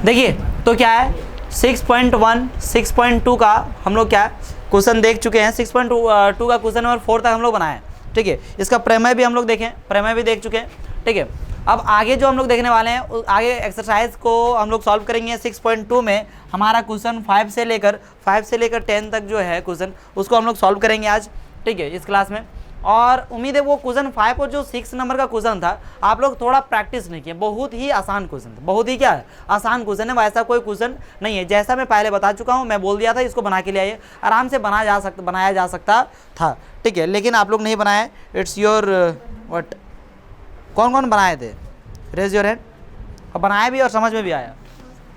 देखिए तो क्या है 6.1 6.2 का हम लोग क्या क्वेश्चन देख चुके हैं। 6.2 का क्वेश्चन नंबर 4 तक हम लोग बनाए, ठीक है। इसका प्रमेय भी हम लोग देखें, प्रमेय भी देख चुके हैं, ठीक है। अब आगे जो हम लोग देखने वाले हैं, आगे एक्सरसाइज को हम लोग सॉल्व करेंगे। 6.2 में हमारा क्वेश्चन 5 से लेकर 10 तक जो है क्वेश्चन, उसको हम लोग सॉल्व करेंगे आज, ठीक है, इस क्लास में। और उम्मीद है वो क्वेश्चन 5 और जो 6 नंबर का क्वेश्चन था आप लोग थोड़ा प्रैक्टिस नहीं किए। बहुत ही आसान क्वेश्चन था, बहुत ही क्या है, आसान क्वेश्चन है, वैसा कोई क्वेश्चन नहीं है। जैसा मैं पहले बता चुका हूँ, मैं बोल दिया था इसको बना के लिए आइए, आराम से बनाया जा सकता था, ठीक है। लेकिन आप लोग नहीं बनाए, इट्स योर व्हाट। कौन कौन बनाए थे, रेज योर हैंड। और बनाए भी और समझ में भी आया।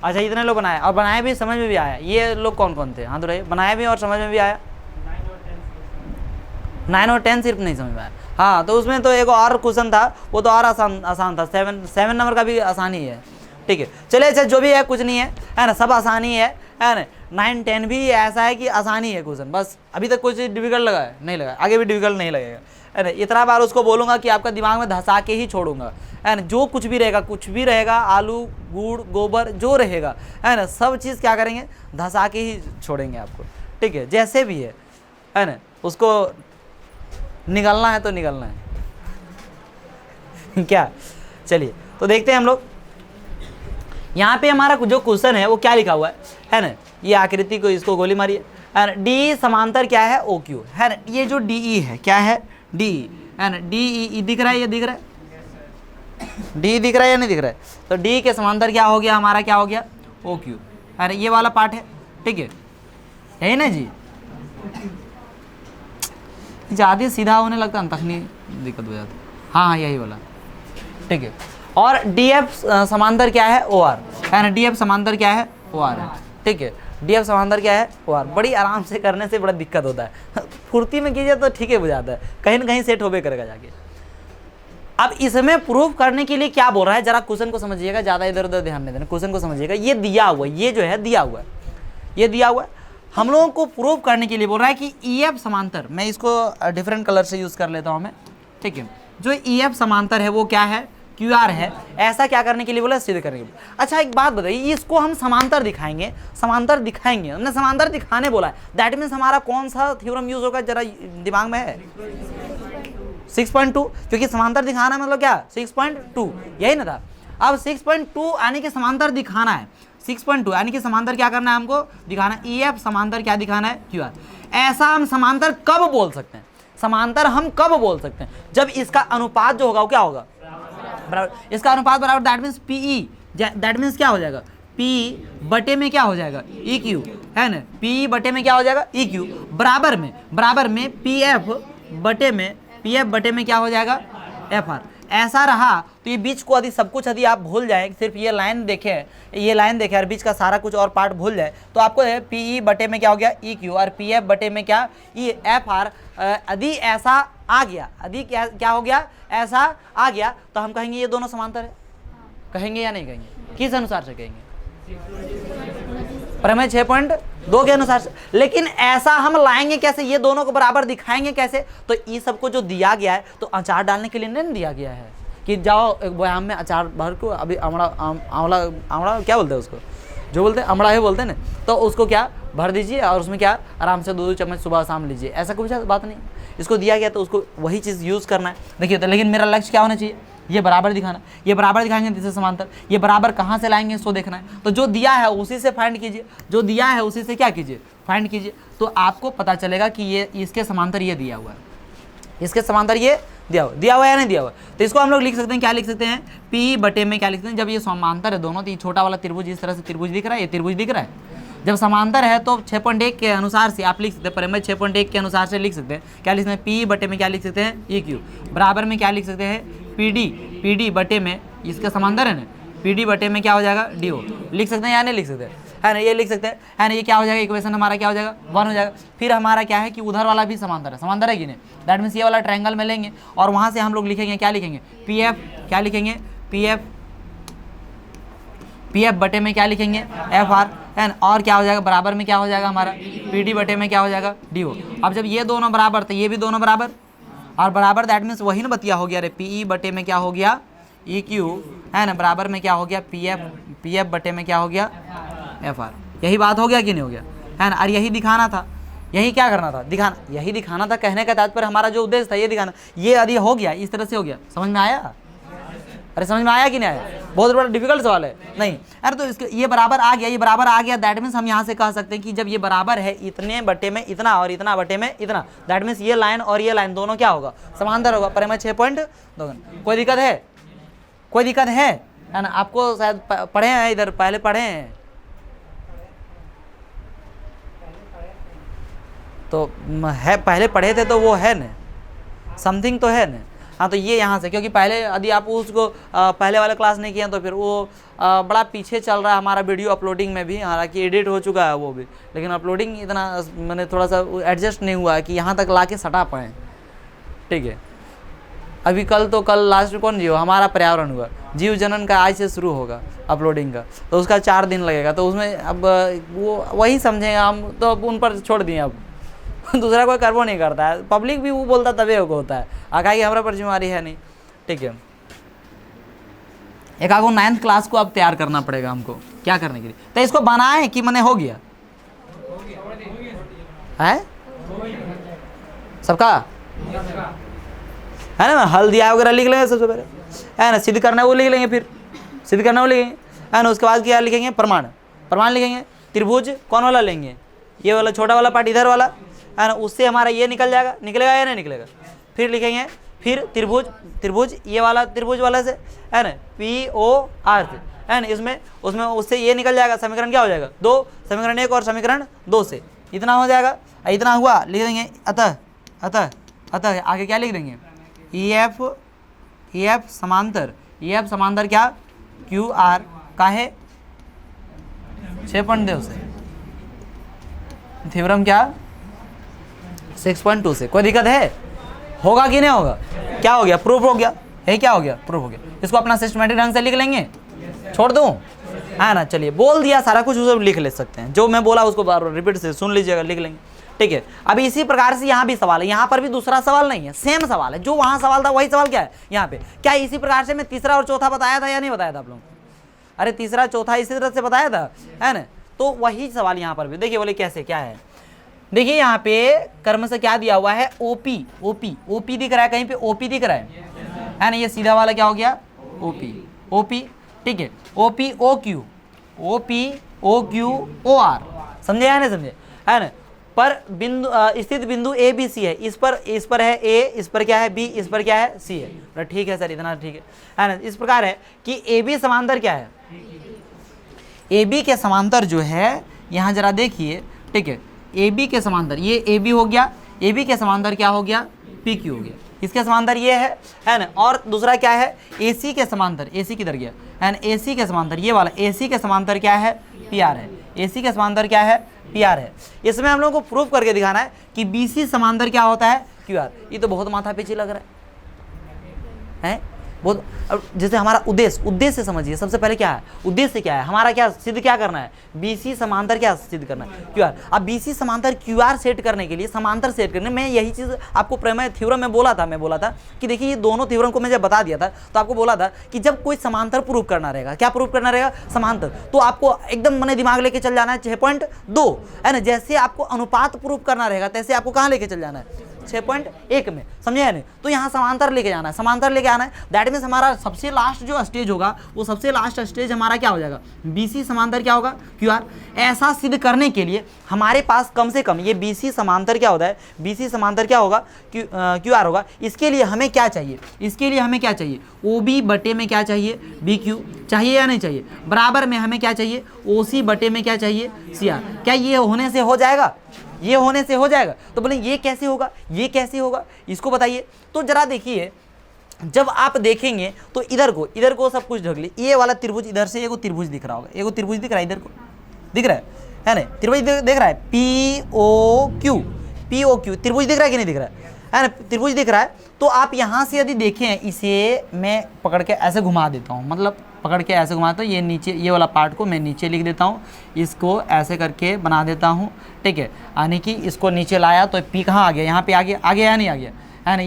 अच्छा, इतने लोग बनाए और बनाए भी समझ में भी आया। ये लोग कौन कौन थे, हाँ तो रहिए। बनाए भी और समझ में भी आया। 9 और 10 सिर्फ नहीं समझ में आया। हाँ, तो उसमें तो एक और क्वेश्चन था, वो तो और आसान था। 7 नंबर का भी आसान ही है, ठीक है। चलिए, अच्छा जो भी है कुछ नहीं है ना, सब आसानी है ना। 9 10 भी ऐसा है कि आसानी है क्वेश्चन, बस अभी तक कुछ डिफिकल्ट लगा है नहीं लगा, आगे भी डिफिकल्ट नहीं लगेगा, है ना। इतना बार उसको बोलूँगा कि आपका दिमाग में धंसा के ही छोड़ूंगा, है ना। जो कुछ भी रहेगा, आलू गुड़ गोबर जो रहेगा, है ना, सब चीज़ क्या करेंगे, धंसा के ही छोड़ेंगे आपको, ठीक है। जैसे भी है ना, उसको निकलना है तो निकलना है क्या। चलिए तो देखते हैं हम लोग। यहाँ पे हमारा जो क्वेश्चन है वो क्या लिखा हुआ है ना। ये आकृति को इसको गोली मारिए, है ना। डी समांतर क्या है, ओ क्यू, है ना। ये जो डी ई है क्या है, डी है ना। डी ई दिख रहा है, ये दिख रहा है, डी दिख रहा है या नहीं दिख रहा है। तो डी के समांतर क्या हो गया हमारा, क्या हो गया, ओ क्यू, है ना। ये वाला पार्ट है, ठीक है, यही ना जी। ज़्यादा सीधा होने लगता है तखनी दिक्कत हो जाती है। हाँ, यही वाला, ठीक है। और डी एफ समांतर क्या है, ओ आर, है ना। डी एफ समांतर क्या है, ओ आर है, ठीक है। डी एफ समांतर क्या है, ओ आर। बड़ी आराम से करने से बड़ा दिक्कत होता है, फुर्ती में कीजिए तो ठीक है हो जाता है, कहीं ना कहीं सेट होबे करेगा जाके। अब इसमें प्रूफ करने के लिए क्या बोल रहा है, जरा क्वेश्चन को समझिएगा, ज़्यादा इधर उधर ध्यान नहीं देना, क्वेश्चन को समझिएगा। ये दिया हुआ है, ये जो है दिया हुआ है, ये दिया हुआ है। हम लोगों को प्रूव करने के लिए बोल रहा है कि ई एफ समांतर, मैं इसको डिफरेंट कलर से यूज़ कर लेता हूँ मैं, ठीक है। जो ई एफ समांतर है वो क्या है, क्यू आर है। ऐसा क्या करने के लिए बोला, सिद्ध करने के लिए। अच्छा एक बात बताइए, इसको हम समांतर दिखाएंगे, समांतर दिखाएंगे, हमने समांतर दिखाने बोला है, दैट मीन्स हमारा कौन सा थ्योरम यूज होगा, जरा दिमाग में है 6.2, क्योंकि समांतर दिखाना मतलब क्या, 6.2, यही ना था। अब 6.2 यानी कि समांतर दिखाना है, 6.2 यानी कि समांतर क्या करना है हमको, दिखाना। ई एफ समांतर क्या दिखाना है, क्यू आर। ऐसा हम समांतर कब बोल सकते हैं, समांतर हम कब बोल सकते हैं, जब इसका अनुपात जो होगा वो क्या होगा, बराबर। इसका अनुपात बराबर, that means P E, that means क्या हो जाएगा, पी बटे में क्या हो जाएगा, ई क्यू, है ना। पी बटे में क्या हो जाएगा, ई क्यू, बराबर में पी एफ बटे में क्या हो जाएगा, एफ आर। ऐसा रहा तो ये बीच को यदि सब कुछ यदि आप भूल जाए, सिर्फ ये लाइन देखें और बीच का सारा कुछ और पार्ट भूल जाए, तो आपको पी ई बटे में क्या हो गया, ई क्यू, और पी एफ बटे में क्या, ई एफ आर। यदि ऐसा आ गया, यदि क्या हो गया, ऐसा आ गया, तो हम कहेंगे ये दोनों समांतर है, कहेंगे या नहीं कहेंगे, किस अनुसार से कहेंगे, प्रमेय 6.2 के अनुसार से। लेकिन ऐसा हम लाएंगे कैसे, ये दोनों को बराबर दिखाएंगे कैसे, तो ये सबको जो दिया गया है, तो अचार डालने के लिए नहीं दिया गया है कि जाओ एक बयाम में अचार भर को, अभी आमड़ा क्या बोलते हैं उसको, जो बोलते हैं अमड़ा ही बोलते हैं ना, तो उसको क्या भर दीजिए और उसमें क्या आराम से 2 चम्मच सुबह शाम लीजिए, ऐसा कुछ बात नहीं। इसको दिया गया तो उसको वही चीज़ यूज़ करना है। देखिए तो लेकिन मेरा लक्ष्य क्या होना चाहिए, ये बराबर दिखाना, ये बराबर दिखाएंगे जिससे समांतर, ये बराबर कहाँ से लाएंगे इसको देखना है। तो जो दिया है उसी से फाइंड कीजिए, जो दिया है उसी से क्या कीजिए, फाइंड कीजिए, तो आपको पता चलेगा कि ये इसके समांतर ये दिया हुआ है, इसके समांतर ये दिया हुआ है या नहीं दिया हुआ। तो इसको हम लोग लिख सकते हैं, क्या लिख सकते हैं, पी बटे में क्या लिख सकते हैं, जब ये समांतर है दोनों, तो ये छोटा वाला त्रिभुज इस तरह से त्रिभुज दिख रहा है, ये त्रिभुज दिख रहा है। जब समांतर है तो 6.1 के अनुसार से आप लिख सकते हैं, प्रमेय 6.1 के अनुसार से लिख सकते हैं, क्या लिख सकते हैं, पी बटे में क्या लिख सकते हैं, ई क्यू, बराबर में क्या लिख सकते हैं, पी डी बटे में, इसका समांतर है ना, पी डी बटे में क्या हो जाएगा, डी ओ, लिख सकते हैं या नहीं लिख सकते, है ना, ये लिख सकते हैं, है ना। ये क्या हो जाएगा, इक्वेशन हमारा क्या हो जाएगा, 1 हो जाएगा। फिर हमारा क्या है कि उधर वाला भी समांतर है कि नहीं, दैट मीन्स ये वाला ट्रायंगल में लेंगे और वहाँ से हम लोग लिखेंगे, क्या लिखेंगे, पी एफ, क्या लिखेंगे, पी एफ बटे में क्या लिखेंगे, एफ आर, है ना। और क्या हो जाएगा, बराबर में क्या हो जाएगा हमारा, पी डी बटे में क्या हो जाएगा, डी ओ। अब जब ये दोनों बराबर तो ये भी दोनों बराबर, और बराबर दैट मीन्स वही ना बतिया हो गया, अरे पी ई बटे में क्या हो गया, ई क्यू है ना बराबर में क्या हो गया पी एफ बटे में क्या हो गया एफ आर। यही बात हो गया कि नहीं हो गया, है ना। और यही दिखाना था, यही क्या करना था, दिखाना, यही दिखाना था। कहने का तात्पर्य हमारा जो उद्देश्य था ये दिखाना, ये यदि हो गया इस तरह से हो गया, समझ में आया? अरे समझ में आया कि नहीं आया? बहुत बड़ा डिफिकल्ट सवाल है नहीं। अरे तो इसके ये बराबर आ गया, ये बराबर आ गया, दैट मीन्स हम यहाँ से कह सकते हैं कि जब ये बराबर है इतने बटे में इतना और इतना बटे में इतना, दैट मीन्स ये लाइन और ये लाइन दोनों क्या होगा, समांतर होगा। परिमेय 6.2। कोई दिक्कत है? कोई दिक्कत है ना? आपको शायद पढ़े हैं इधर, पहले पढ़े हैं तो है, पहले पढ़े थे तो वो है न, समथिंग तो है न। हाँ तो ये यहाँ से, क्योंकि पहले यदि आप उसको पहले वाले क्लास नहीं किया तो फिर वो बड़ा पीछे चल रहा है हमारा वीडियो अपलोडिंग में भी। हालांकि एडिट हो चुका है वो भी, लेकिन अपलोडिंग इतना मैंने थोड़ा सा एडजस्ट नहीं हुआ है कि यहाँ तक ला के सटा पाएँ। ठीक है, अभी कल तो कल लास्ट कौन जीव, हमारा पर्यावरण हुआ, जीव जनन का आज से शुरू होगा अपलोडिंग का, तो उसका 4 दिन लगेगा। तो उसमें अब वो वही समझेंगे हम, तो अब उन पर छोड़ दिए। अब दूसरा कोई करवो नहीं करता है, पब्लिक भी वो बोलता तभी वो होता है, आगे हमारा पर जिम्मेवारी है नहीं। ठीक है, एक आगो 9th क्लास को अब तैयार करना पड़ेगा हमको, क्या करने के लिए, तो इसको बनाए कि मने हो गया है सबका, है ना। हल्दिया वगैरह लिख लेंगे सबसे पहले, है ना। सिद्ध करना है वो लिख लेंगे, फिर सिद्ध करना वो लिखेंगे, है ना। उसके बाद क्या लिखेंगे, प्रमाण, प्रमाण लिखेंगे। त्रिभुज कौन वाला लेंगे, ये वाला छोटा वाला पार्ट इधर वाला, है ना। उससे हमारा ये निकल जाएगा, निकलेगा या नहीं निकलेगा। फिर लिखेंगे, फिर त्रिभुज, त्रिभुज ये वाला त्रिभुज वाला से, है ना, POR से, है ना। इसमें उसमें उससे ये निकल जाएगा, समीकरण क्या हो जाएगा 2, समीकरण 1 और समीकरण 2 से इतना हो जाएगा। इतना हुआ लिख देंगे, अतः अतः अतः आगे क्या लिख देंगे, EF समांतर, EF समांतर क्या QR का है 6.2 से, थ्योरम क्या 6.2 से। कोई दिक्कत है? होगा कि नहीं होगा? क्या हो गया, प्रूफ हो गया है, क्या हो गया, प्रूफ हो गया। इसको अपना सिस्टमेटिक ढंग से लिख लेंगे, छोड़ दूं, है ना। चलिए बोल दिया सारा कुछ, उसे लिख ले सकते हैं, जो मैं बोला उसको बार बार रिपीट से सुन लीजिएगा, लिख लेंगे। ठीक है, अभी इसी प्रकार से यहाँ भी सवाल है, यहाँ पर भी दूसरा सवाल नहीं है, सेम सवाल है, जो वहाँ सवाल था वही सवाल क्या है यहाँ पे। क्या इसी प्रकार से मैं तीसरा और चौथा बताया था या नहीं बताया था आप लोग? अरे तीसरा चौथा इसी तरह से बताया था, है ना। तो वही सवाल यहाँ पर भी देखिए, बोले कैसे क्या है। देखिए यहाँ पे कर्म से क्या दिया हुआ है, ओपी, ओपी, ओपी दिख रहा है, कहीं पे ओपी दिख रहा है ना। ये सीधा वाला क्या हो गया, ओपी, ओपी। ठीक है, O P O Q, O P O Q O R, समझे या नहीं समझे, है ना। पर बिंदु स्थित बिंदु ABC है, इस पर है A, इस पर क्या है B, इस पर क्या है C है। ठीक है सर, इतना ठीक है ना। इस प्रकार है कि AB समांतर क्या है, AB के समांतर जो है, यहाँ जरा देखिए, ठीक है, AB के समांतर ये AB हो गया, AB के समांतर क्या हो गया, PQ हो गया, इसके समांतर ये है ना। और दूसरा क्या है, AC के समांतर, AC किधर गया, है ना, AC के समांतर ये वाला, AC के समांतर क्या है, PR है, AC के समांतर क्या है, PR है। इसमें हम लोग को प्रूफ करके दिखाना है कि BC समांतर क्या होता है, QR। ये तो बहुत माथा पीछे लग रहा है बहुत। अब जैसे हमारा उद्देश्य समझिए, सबसे पहले क्या है, उद्देश्य क्या है हमारा, क्या सिद्ध क्या करना है, BC समांतर क्या सिद्ध करना है, QR। अब BC समांतर QR सेट करने के लिए, समांतर सेट करने में यही चीज़ आपको प्रमेय थ्योरम में बोला था कि देखिए ये दोनों थ्योरम को मैं जब बता दिया था तो आपको बोला था कि जब कोई समांतर प्रूफ करना रहेगा, क्या प्रूफ करना रहेगा, समांतर, तो आपको एकदम मैंने दिमाग लेके चल जाना है 6.2, है ना। जैसे आपको अनुपात प्रूफ करना रहेगा तैसे आपको कहाँ लेके चल जाना है, 6.1 में, समझे है नहीं। तो यहाँ समांतर लेके जाना है, समांतर लेके आना है, दैट मीन्स हमारा सबसे लास्ट जो स्टेज होगा, वो सबसे लास्ट स्टेज हमारा क्या हो जाएगा, BC समांतर क्या होगा, QR। ऐसा सिद्ध करने के लिए हमारे पास कम से कम ये BC समांतर क्या होता है, BC समांतर क्या होगा, QR होगा। इसके लिए हमें क्या चाहिए, इसके लिए हमें क्या चाहिए, OB बटे में क्या चाहिए, BQ चाहिए या नहीं चाहिए, बराबर में हमें क्या चाहिए, OC बटे में क्या चाहिए, CR। क्या ये होने से हो जाएगा, ये होने से हो जाएगा। तो बोले ये कैसे होगा, ये कैसे होगा, इसको बताइए। तो जरा देखिए, जब आप देखेंगे तो इधर को सब कुछ ढक ली, ये वाला त्रिभुज इधर से एगो त्रिभुज दिख रहा होगा, एगो त्रिभुज दिख रहा है, इधर को दिख रहा है ना, त्रिभुज दिख रहा है, POQ त्रिभुज दिख रहा है कि नहीं दिख रहा है ना, त्रिभुज दिख रहा है। तो आप यहाँ से यदि देखें, इसे मैं पकड़ के ऐसे घुमा देता हूँ, मतलब पकड़ के ऐसे घुमाता हूँ, ये नीचे, ये वाला पार्ट को मैं नीचे लिख देता हूँ, इसको ऐसे करके बना देता हूँ। ठीक है, यानी कि इसको नीचे लाया तो P कहाँ आ गया, यहाँ पे आ गया या नहीं आ गया, है ना,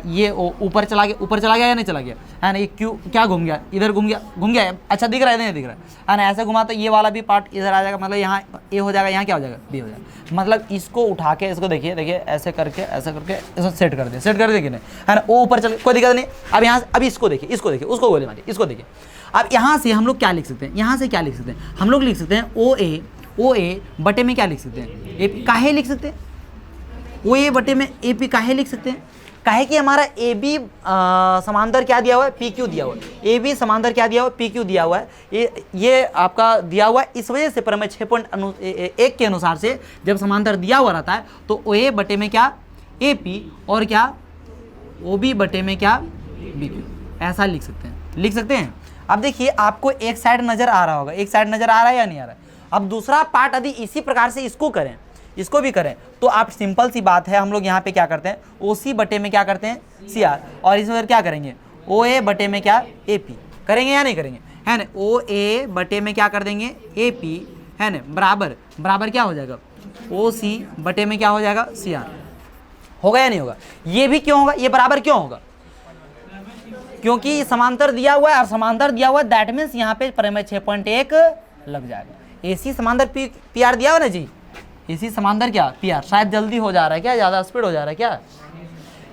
ये ऊपर चला गया या नहीं चला गया, है ना, ये क्यू क्या घूम गया, इधर घूम गया, अच्छा दिख रहा है नहीं दिख रहा है ना, ऐसे घुमा तो ये वाला भी पार्ट इधर आ जाएगा, मतलब यहाँ ए हो जाएगा, यहाँ क्या हो जाएगा बी हो जाएगा। मतलब इसको उठा के इसको देखिए ऐसे करके इसको सेट कर दे कि नहीं, है ना, वो ऊपर चल, कोई दिक्कत नहीं। अब यहाँ से अभी इसको देखिए उसको गोली मारिए, इसको देखिए। अब यहाँ से हम लोग क्या लिख सकते हैं, यहाँ से क्या लिख सकते हैं, हम लोग लिख सकते हैं ओ ए बटे में क्या लिख सकते हैं, ए पी काहे लिख सकते हैं, ओ ए बटे में ए पी काहे लिख सकते हैं, काहे कि हमारा ए बी समांतर क्या दिया हुआ है, पी क्यू दिया हुआ है, ए बी समांतर क्या दिया हुआ है, पी क्यू दिया हुआ है, ये आपका दिया हुआ है। इस वजह से प्रमेय 6.1 के अनुसार से जब समांतर दिया हुआ रहता है तो ओ ए बटे में क्या ए पी और क्या ओ बी बटे में क्या बी क्यू, ऐसा लिख सकते हैं। अब देखिए आपको एक साइड नजर आ रहा होगा, एक साइड नजर आ रहा है या नहीं आ रहा है। अब दूसरा पार्ट यदि इसी प्रकार से इसको भी करें तो आप सिंपल सी बात है, हम लोग यहाँ पे क्या करते हैं, ओ सी बटे में क्या करते हैं सी आर, और इसमें क्या करेंगे ओ ए बटे में क्या ए पी करेंगे या नहीं करेंगे, है ना, ओ ए बटे में क्या कर देंगे ए पी, है ना, बराबर क्या हो जाएगा ओ सी बटे में क्या हो जाएगा सी आर, होगा या नहीं होगा। ये भी क्यों होगा, ये बराबर क्यों होगा, क्योंकि समांतर दिया हुआ है, और समांतर दिया हुआ है दैट मीन्स यहाँ पे प्रमेय 6.1 लग जाएगा। एसी समांतर पी आर दिया हुआ ना जी, एसी समांतर क्या पी आर, शायद जल्दी हो जा रहा है क्या, ज़्यादा स्पीड हो जा रहा है क्या,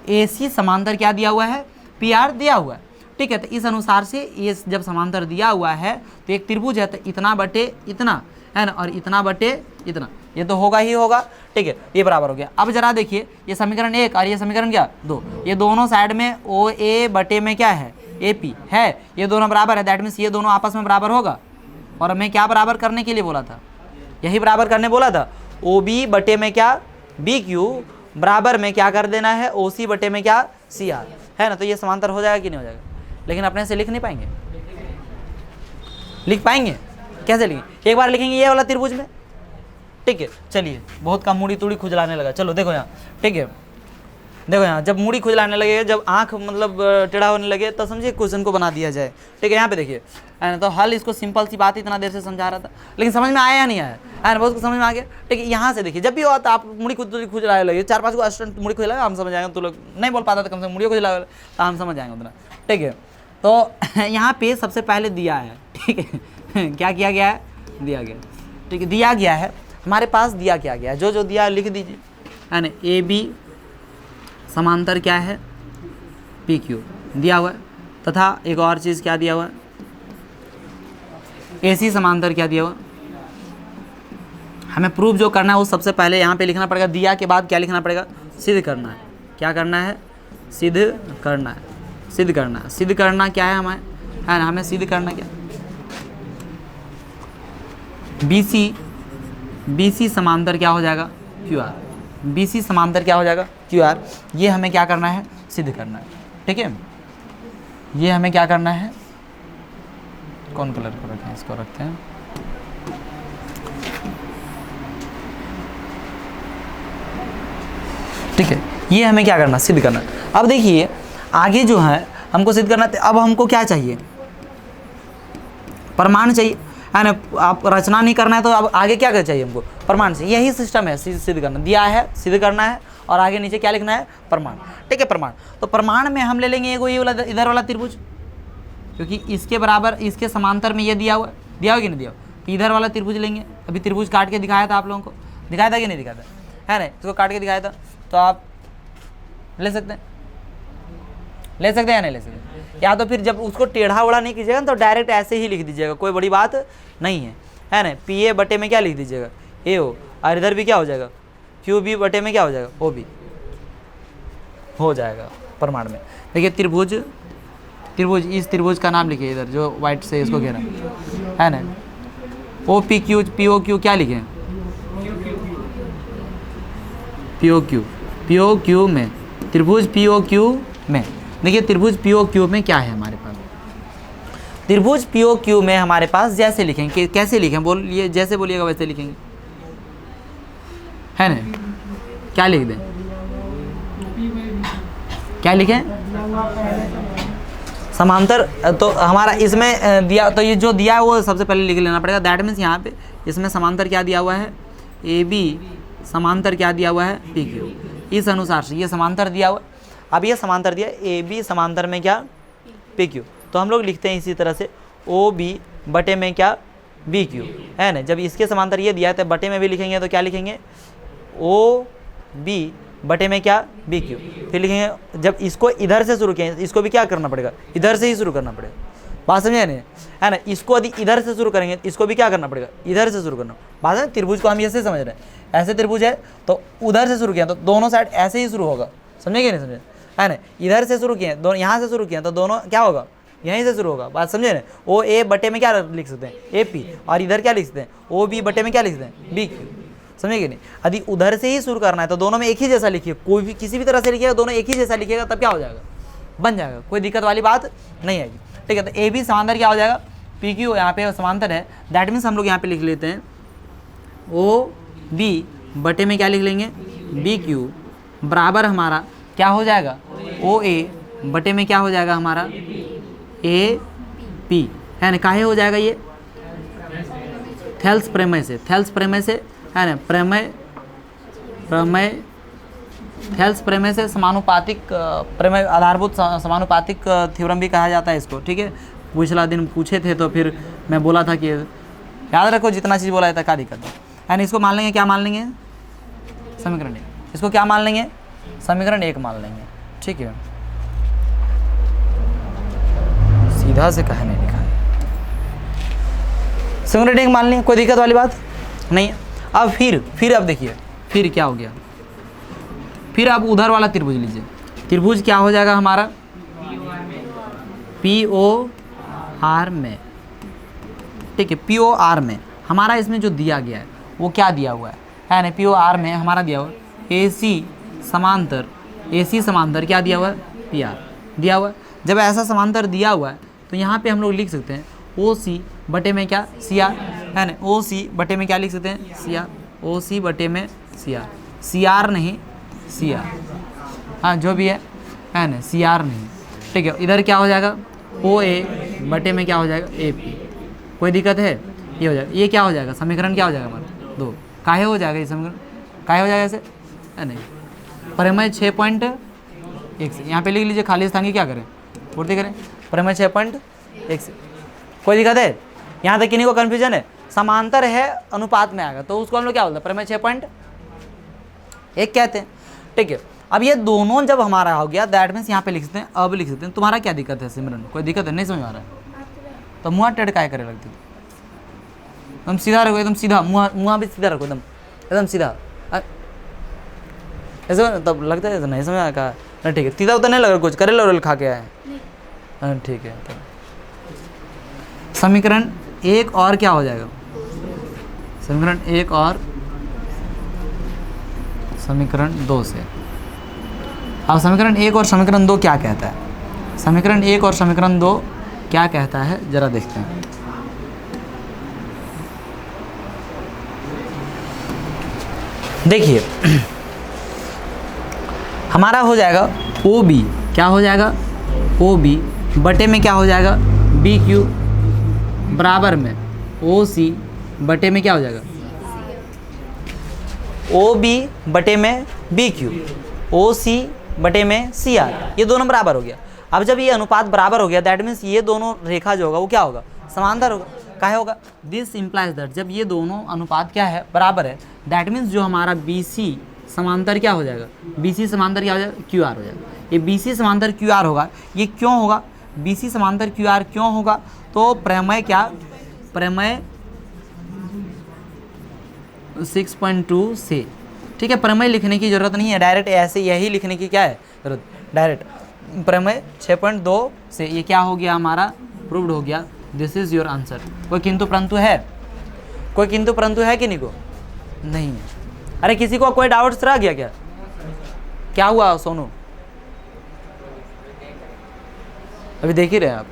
एसी समांतर क्या दिया हुआ है पी आर दिया हुआ है, ठीक है। तो इस अनुसार से ये जब समांतर दिया हुआ है तो एक त्रिभुज है तो इतना बटे इतना, है ना, और इतना बटे इतना, ये तो होगा ही होगा, ठीक है, ये बराबर हो गया। अब जरा देखिए ये समीकरण 1 और ये समीकरण क्या 2, ये दोनों साइड में ओ ए बटे में क्या है ए पी है, ये दोनों बराबर है, दैट मीन्स ये दोनों आपस में बराबर होगा। और मैं क्या बराबर करने के लिए बोला था, यही बराबर करने बोला था, ओ बी बटे में क्या बी क्यू बराबर में क्या कर देना है ओ सी बटे में क्या सी आर, है ना। तो ये समांतर हो जाएगा कि नहीं हो जाएगा, लेकिन अपने से लिख नहीं पाएंगे, लिख पाएंगे कैसे लिखेंगे, एक बार लिखेंगे ये वाला त्रिभुज में, ठीक है। चलिए बहुत कम मूड़ी तूड़ी खुजलाने लगा, चलो देखो यहाँ, ठीक है, देखो यहाँ जब मूड़ी खुजलाने लगे, जब आँख मतलब टेढ़ा होने लगे तो समझिए क्वेश्चन को बना दिया जाए, ठीक है। यहाँ पे देखिए, है ना, तो हल इसको सिंपल सी बात इतना देर से समझा रहा था, लेकिन समझ में आया या नहीं आया, है ना, बहुत समझ में आ गया, ठीक है। यहाँ से देखिए जब भी हो तो आप मूड़ी खुजलाने लगे, 4-5 को असिस्टेंट मूड़ी खुजलाए, हम समझ आएंगे, तो लोग नहीं बोल पाता था, कम से कम मूड़ी खुजला तो हम समझ आएंगे उतना, ठीक है। तो यहाँ पे सबसे पहले दिया है, ठीक है, क्या किया गया है, दिया गया, ठीक है, दिया गया है हमारे पास, दिया क्या गया है, जो दिया लिख दीजिए, है ना, ए बी समांतर क्या है पी क्यू दिया हुआ है, तथा एक और चीज़ क्या दिया हुआ है ए सी समांतर क्या दिया हुआ। हमें प्रूफ जो करना है वो सबसे पहले यहाँ पे लिखना पड़ेगा, दिया के बाद क्या लिखना पड़ेगा, सिद्ध करना है, क्या करना है, सिद्ध करना है, सिद्ध करना क्या है हमें, है ना, हमें सिद्ध करना क्या, बी सी समांतर क्या हो जाएगा क्यू आर, बी सी समांतर क्या हो जाएगा क्यू आर, ये हमें क्या करना है सिद्ध करना है, ठीक है। ये हमें क्या करना है, कौन कलर को रखें, इसको रखते हैं, ठीक है, ये हमें क्या करना सिद्ध करना। अब देखिए आगे जो है हमको सिद्ध करना, अब हमको क्या चाहिए, प्रमाण चाहिए, है ना। आप रचना नहीं करना है तो अब आगे क्या चाहिए हमको, प्रमाण से, यही सिस्टम है सिद्ध करना, दिया है सिद्ध करना है और आगे नीचे क्या लिखना है प्रमाण, ठीक है। प्रमाण, तो प्रमाण में हम ले लेंगे ये वाला इधर वाला त्रिभुज, क्योंकि इसके बराबर इसके समांतर में ये दिया हुआ कि नहीं दिया हुआ, इधर वाला त्रिभुज लेंगे। अभी त्रिभुज काट के दिखाया था आप लोगों को, दिखाया था कि नहीं दिखाया था, है ना, इसको काट के दिखाया था, तो आप ले सकते हैं या नहीं ले सकते, या तो फिर जब उसको टेढ़ा उड़ा नहीं कीजिएगा तो डायरेक्ट ऐसे ही लिख दीजिएगा, कोई बड़ी बात नहीं है ना। पी ए बटे में क्या लिख दीजिएगा ए ओ, और इधर भी क्या हो जाएगा क्यू बी बटे में क्या हो जाएगा ओ बी हो जाएगा प्रमाण में। देखिए त्रिभुज, इस त्रिभुज का नाम लिखिए इधर जो व्हाइट से इसको घेरा है ना, O P Q P O Q क्या लिखे, पी ओ क्यू में, त्रिभुज पी ओ क्यू में, देखिए त्रिभुज पी ओ क्यू में क्या है हमारे पास, त्रिभुज पी ओ क्यू में हमारे पास जैसे लिखेंगे, कैसे लिखें बोलिए, जैसे बोलिएगा वैसे लिखेंगे, है ना, क्या लिख दें, क्या लिखें, समांतर, तो हमारा इसमें दिया, तो ये जो दिया है वो सबसे पहले लिख लेना पड़ेगा, दैट मीन्स यहाँ पे इसमें समांतर क्या दिया हुआ है ए बी, समांतर क्या दिया हुआ है पी क्यू, इस अनुसार से ये समांतर दिया हुआ। अब ये समांतर दिया ए बी समांतर में क्या पी क्यू, तो हम लोग लिखते हैं इसी तरह से ओ बी बटे में क्या बी क्यू है ना। जब इसके समांतर ये दिया है तो बटे में भी लिखेंगे तो क्या लिखेंगे ओ बी बटे में क्या बी क्यू, फिर लिखेंगे जब इसको इधर से शुरू किए इसको भी क्या करना पड़ेगा इधर से ही शुरू करना पड़ेगा, बात समझे नहीं है ना। इसको यदि इधर से शुरू करेंगे इसको भी क्या करना पड़ेगा इधर से शुरू करना, बात है। त्रिभुज को हम ऐसे समझ रहे हैं, ऐसे त्रिभुज है तो उधर से शुरू किया तो दोनों साइड ऐसे ही शुरू होगा, समझेंगे नहीं समझे है ना। इधर से शुरू किए दोनों, यहाँ से शुरू किए तो दोनों क्या होगा यहीं से शुरू होगा, बात समझे ना। ओ ए बटे में क्या लिख सकते हैं ए पी, और इधर क्या लिख सकते हैं ओ बी बटे में क्या लिख सकते हैं बी क्यू, समझेंगे नहीं। यदि उधर से ही शुरू करना है तो दोनों में एक ही जैसा लिखिए, कोई भी किसी भी तरह से लिखिएगा दोनों एक ही जैसा लिखिएगा तब क्या हो जाएगा बन जाएगा, कोई दिक्कत वाली बात नहीं आएगी, ठीक है। तो ए बी समांतर क्या हो जाएगा पी क्यू, यहाँ पे समांतर है, दैट मीन्स हम लोग यहाँ पे लिख लेते हैं ओ बी बटे में क्या लिख लेंगे बी क्यू बराबर हमारा क्या हो जाएगा ओ ए बटे में क्या हो जाएगा हमारा ए पी है ना। काहे हो जाएगा ये थेल्स प्रमेय से, थेल्स प्रमेय से है ना, प्रमेय थेल्स प्रमेय से समानुपातिक प्रमेय आधारभूत समानुपातिक थ्योरम भी कहा जाता है इसको, ठीक है। पिछला दिन पूछे थे तो फिर मैं बोला था कि याद रखो जितना चीज़ बोला था क्या दिक्कत है ना। इसको मान लेंगे क्या मान लेंगे समीकरण एक, इसको क्या मान लेंगे समीकरण एक मान लेंगे, ठीक है। सीधा से कहा नहीं लिखा है, समीकरण एक मान लेंगे, कोई दिक्कत वाली बात नहीं है। अब फिर अब देखिए फिर क्या हो गया, फिर अब उधर वाला त्रिभुज लीजिए, त्रिभुज क्या हो जाएगा हमारा पी ओ आर में, ठीक है। पी ओ आर में हमारा इसमें जो दिया गया है वो क्या दिया हुआ है ना, पी ओ आर में हमारा दिया हुआ ए सी समांतर क्या दिया हुआ है पी आर दिया हुआ है। जब ऐसा समांतर दिया हुआ है तो यहाँ पे हम लोग लिख सकते हैं ओ सी बटे में क्या सी आर है ना, ओ सी बटे में क्या लिख सकते हैं सी आर, ओ सी बटे में सी आर नहीं सी आर, हाँ जो भी है ना सी आर नहीं, ठीक है। इधर क्या हो जाएगा ओ ए बटे में क्या हो जाएगा ए पी, कोई दिक्कत है ये हो जाएगा, ये क्या हो जाएगा समीकरण क्या हो जाएगा हमारा दो, काहे हो जाएगा ये समीकरण काहे हो जाएगा ऐसे है नहीं। प्रमेय 6.1 से यहाँ पे लिख लीजिए, खाली स्थान की क्या करें पूर्ति करें, प्रमेय 6.1 से, कोई दिक्कत है यहाँ तक किन्हीं को कन्फ्यूजन है। समांतर है अनुपात में आएगा तो उसको हम लोग क्या बोलते हैं प्रमेय 6.1 कहते हैं, ठीक है। अब ये दोनों जब हमारा हो गया दैट मीन्स यहाँ पे लिख सकते हैं, अब लिख सकते हैं। तुम्हारा क्या दिक्कत है सिमरन, कोई दिक्कत है नहीं समझ आ रहा है तो मुँह टेढ़ काय करे लगती, एकदम सीधा रखो, एकदम सीधा मुँह भी सीधा रखो, एकदम सीधा ऐसे तब लगता है नहीं समझ कहा नहीं, ठीक है। सीधा उतना नहीं लग रहा, कुछ करेला वरेल खा के आए हाँ ठीक है। तो समीकरण एक और क्या हो जाएगा समीकरण एक और समीकरण दो से, अब समीकरण एक और समीकरण दो क्या कहता है, समीकरण एक और समीकरण दो क्या कहता है जरा देखते हैं। देखिए हमारा हो जाएगा ओ बी, क्या हो जाएगा ओ बी बटे में क्या हो जाएगा बी क्यू बराबर में ओ सी बटे में क्या हो जाएगा ओ बी बटे में बी क्यू ओ सी बटे में सी आर, ये दोनों बराबर हो गया। अब जब ये अनुपात बराबर हो गया दैट मीन्स ये दोनों रेखा जो होगा वो क्या होगा समांतर होगा, काहे होगा दिस इम्प्लाइज दैट जब ये दोनों अनुपात क्या है बराबर है दैट मीन्स जो हमारा बी सी समांतर क्या हो जाएगा बी सी समांतर क्या हो जाएगा क्यू आर हो जाएगा। ये बी सी समांतर क्यू आर होगा, ये क्यों होगा बी सी समांतर क्यू आर क्यों होगा, तो प्रमेय क्या प्रमेय 6.2 से, ठीक है। प्रमेय लिखने की ज़रूरत नहीं है, डायरेक्ट ऐसे यही लिखने की क्या है जरूरत, डायरेक्ट प्रमेय 6.2 से ये क्या हो गया हमारा प्रूव्ड हो गया, दिस इज़ योर आंसर। कोई किंतु परंतु है, कोई किंतु परंतु है कि नहीं को नहीं है। अरे किसी को कोई डाउट्स रह गया क्या, क्या हुआ सोनू अभी देख ही रहे हैं आप,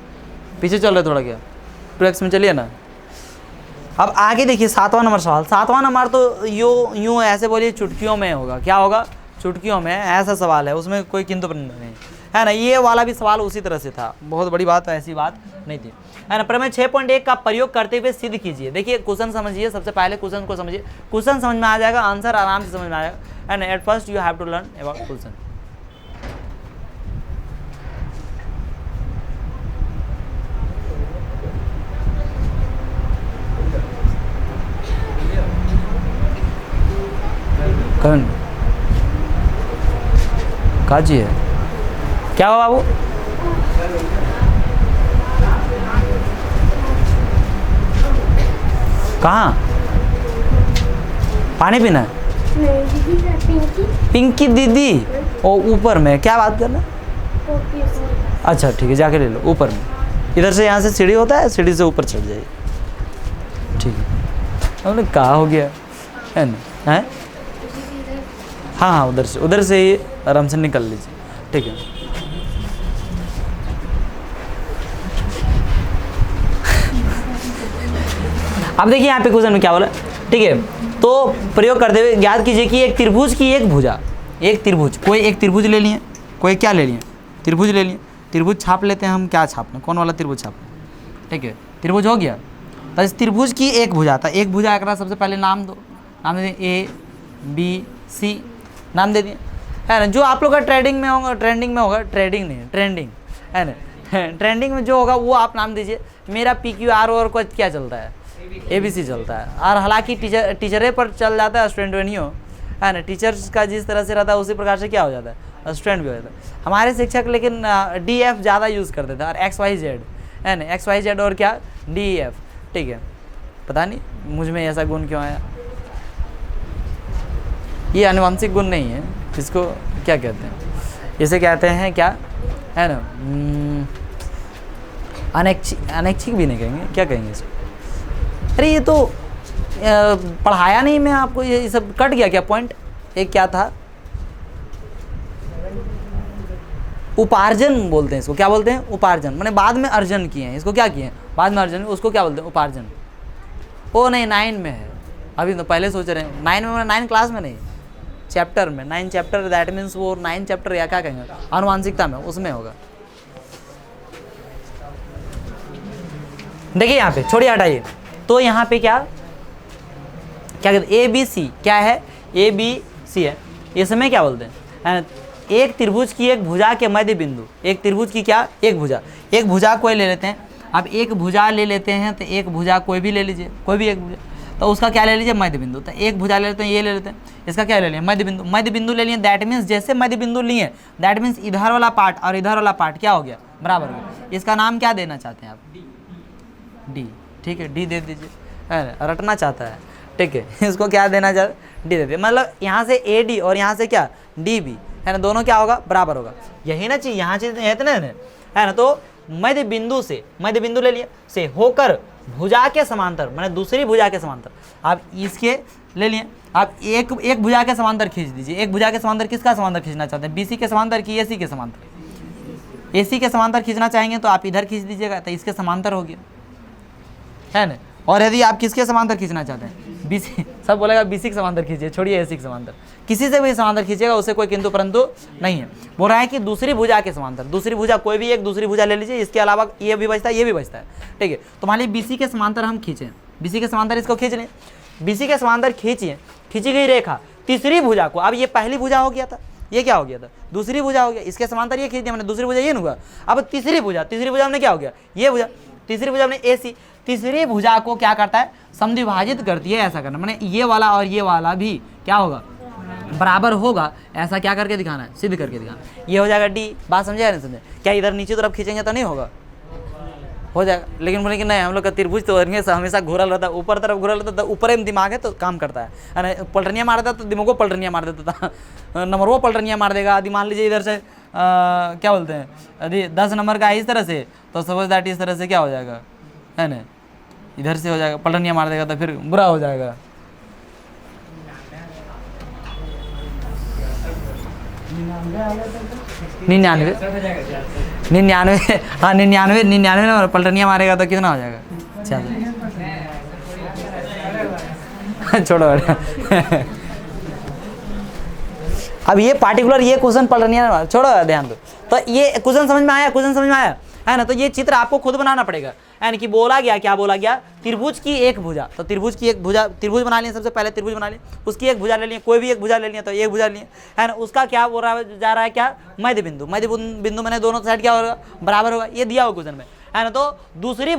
पीछे चल रहे थोड़ा क्या 2x में चलिए ना। अब आगे देखिए 7वां नंबर सवाल, 7वां नंबर तो यूँ ऐसे बोलिए चुटकियों में होगा, क्या होगा चुटकियों में ऐसा सवाल है, उसमें कोई किंतु परंतु नहीं है ना। ये वाला भी सवाल उसी तरह से था, बहुत बड़ी बात ऐसी बात नहीं थी है ना। प्रमेय 6.1 का प्रयोग करते हुए सिद्ध कीजिए। देखिए क्वेश्चन समझिए, सबसे पहले क्वेश्चन को समझिए, क्वेश्चन समझ में आ जाएगा, आंसर आराम से समझ में आ जाएगा and at first you have to learn about question. कौन काजी है? क्या हुआ बाबू? कहाँ पानी पीना है? पिंकी दीदी ओ ऊपर में क्या बात करना? अच्छा ठीक है, जाके ले लो ऊपर में। इधर से यहाँ से सीढ़ी होता है, सीढ़ी से ऊपर चढ़ जाइए। ठीक है, हमने कहा हो गया है ना? है हाँ हाँ, उधर से ही आराम से निकल लीजिए। ठीक है, अब देखिए यहाँ पे क्वेश्चन में क्या बोला। ठीक है, तो प्रयोग करते हुए याद कीजिए कि एक त्रिभुज की एक भुजा, एक त्रिभुज, कोई एक त्रिभुज ले लिए, कोई क्या ले लिए? त्रिभुज ले लिए। त्रिभुज छाप लेते हैं हम, क्या छापना, कौन वाला त्रिभुज छापना? ठीक है, त्रिभुज हो गया। तो इस त्रिभुज की एक भुजा था, एक भुजा एक सबसे पहले नाम दो, नाम दे ए बी सी, नाम दे दिए है ना। जो आप लोग का ट्रेडिंग में होगा, ट्रेंडिंग में होगा, ट्रेडिंग नहीं ट्रेंडिंग है ना, ट्रेंडिंग में जो होगा वो आप नाम दीजिए। मेरा पी क्यू आर और को क्या चलता है? ABC चलता है। और हालांकि टीचरे पर चल जाता है, स्टूडेंट नहीं हो है ना। टीचर्स का जिस तरह से रहता है उसी प्रकार से क्या हो जाता है, स्टूडेंट भी हो जाता है। हमारे शिक्षक लेकिन DF ज़्यादा यूज़ करते थे, और XYZ है ना, XYZ और क्या DEF। ठीक है, पता नहीं मुझ में ऐसा गुण क्यों आया। ये आनुवंशिक गुण नहीं है, इसको क्या कहते हैं? इसे कहते हैं क्या है ना, अनैच्छिक भी नहीं कहेंगे, क्या कहेंगे इसको? अरे ये तो पढ़ाया नहीं मैं आपको, ये सब कट गया क्या पॉइंट? एक क्या था, उपार्जन बोलते हैं इसको। क्या बोलते हैं? उपार्जन, मैंने बाद में अर्जन किए हैं, इसको क्या किए हैं? बाद में अर्जन, उसको क्या बोलते हैं? उपार्जन। ओ नहीं, 9 में है, अभी तो पहले सोच रहे हैं 9 में, मैंने 9 क्लास में नहीं, चैप्टर में 9 चैप्टर, दैट मीन्स वो 9 चैप्टर या क्या कहेंगे आनुवांशिकता में, उसमें होगा। देखिए यहाँ पे, छोड़िए हटाइए। तो यहाँ पे क्या कहते हैं? ABC क्या है? ABC है। इसमें क्या बोलते हैं? एक त्रिभुज की एक भुजा के मध्य बिंदु, एक त्रिभुज की क्या? एक भुजा, एक भुजा कोई ले लेते हैं। अब एक भुजा ले लेते हैं, तो एक भुजा कोई भी ले लीजिए, कोई भी एक भुजा, तो उसका क्या ले लीजिए? मध्य बिंदु। तो एक भुजा ले लेते हैं, ये ले लेते हैं, इसका क्या ले लिया? मध्य बिंदु। मध्य बिंदु ले लिए, दैट मीन्स जैसे मध्य बिंदु लिए, दैट मीन्स इधर वाला पार्ट और इधर वाला पार्ट क्या हो गया? बराबर हो गया। इसका नाम क्या देना चाहते हैं आप? D। ठीक है, D दे दीजिए, रटना चाहता है। ठीक है, इसको क्या देना चाहते? D दे दीजिए। मतलब यहाँ से AD और यहाँ से क्या DB है ना, दोनों क्या होगा? बराबर होगा। यही ना चाहिए, यहाँ चीज है ना। तो मध्य बिंदु से, मध्य बिंदु ले लिया, से होकर भुजा के समांतर, मैंने दूसरी भुजा के समांतर, आप इसके ले लिए। आप एक भुजा के समांतर खींच दीजिए। एक भुजा के समांतर किसका समांतर खींचना चाहते हैं? BC के समांतर की AC के समांतर? AC के समांतर खींचना चाहेंगे तो आप इधर खींच दीजिएगा, तो इसके समांतर हो गया है ना। और यदि आप किसके समांतर खींचना चाहते हैं? BC, सब बोलेगा BC के समांतर खींचिए, छोड़िए AC के समांतर, किसी से भी समांतर खींचिएगा, उससे कोई किंतु परंतु नहीं है। बोल रहा है कि दूसरी भुजा के समांतर, दूसरी भुजा कोई भी एक दूसरी भुजा ले लीजिए, इसके अलावा ये भी बचता है, ये भी बचता है। ठीक है, तो मान लीजिए BC के समांतर हम खींचें, BC के समांतर इसको खींच लें, BC के समांतर खींचिए, खींची गई रेखा तीसरी भुजा को, अब ये पहली भुजा हो गया था, ये क्या हो गया था? दूसरी भुजा हो गया। इसके समांतर ये खींच दिया मैंने, दूसरी भुजा ये हुआ। अब तीसरी भुजा हमने क्या हो गया? ये भुजा, तीसरी भुजा हमने AC, तीसरी भुजा को क्या करता है? समद्विभाजित करती है। ऐसा करना मैंने, ये वाला और ये वाला भी क्या होगा? बराबर होगा। ऐसा क्या करके दिखाना है? सिद्ध करके दिखाना। ये हो जाएगा D। बात समझे या नहीं समझे? क्या इधर नीचे तरफ खींचेंगे तो नहीं होगा? हो जाएगा। लेकिन बोले कि नहीं, हम लोग का त्रिभुज तो हमेशा घूरल रहता है, ऊपर तरफ घूरल रहता है, ऊपर में दिमाग है तो काम करता है। पलटनियाँ मार देता तो दिमाग को पलटनियाँ मार देता था, नंबर वो पलटनियाँ मार देगा। यदि मान लीजिए इधर से क्या बोलते हैं, यदि 10 नंबर का है इस तरह से, तो समझ दैट इस तरह से क्या हो जाएगा है ना, इधर से हो जाएगा, पलटनियाँ मार देगा तो फिर बुरा हो जाएगा। 99 हाँ 99 में पलटनियाँ मारेगा तो कितना हो जाएगा? छोड़ो अब ये पार्टिकुलर ये क्वेश्चन पलटनियाँ छोड़ो, ध्यान दो। तो ये क्वेश्चन समझ में आया? क्वेश्चन समझ में आया है ना। तो ये चित्र आपको खुद बनाना पड़ेगा, यानी कि बोला गया, क्या बोला गया? त्रिभुज की एक भुजा। तो त्रिभुज की एक भुजा, त्रिभुज बना लिए, सबसे पहले त्रिभुज बना लिए, उसकी एक भुजा ले लिए, कोई भी एक भुजा ले लिया तो एक भुजा लिए है ना। उसका क्या बोल रहा है, जा रहा है क्या? मध्य बिंदु। मध्य बिंदु मैंने दोनों साइड क्या होगा? बराबर होगा। ये दिया हुआ क्वेश्चन में है ना। तो दूसरी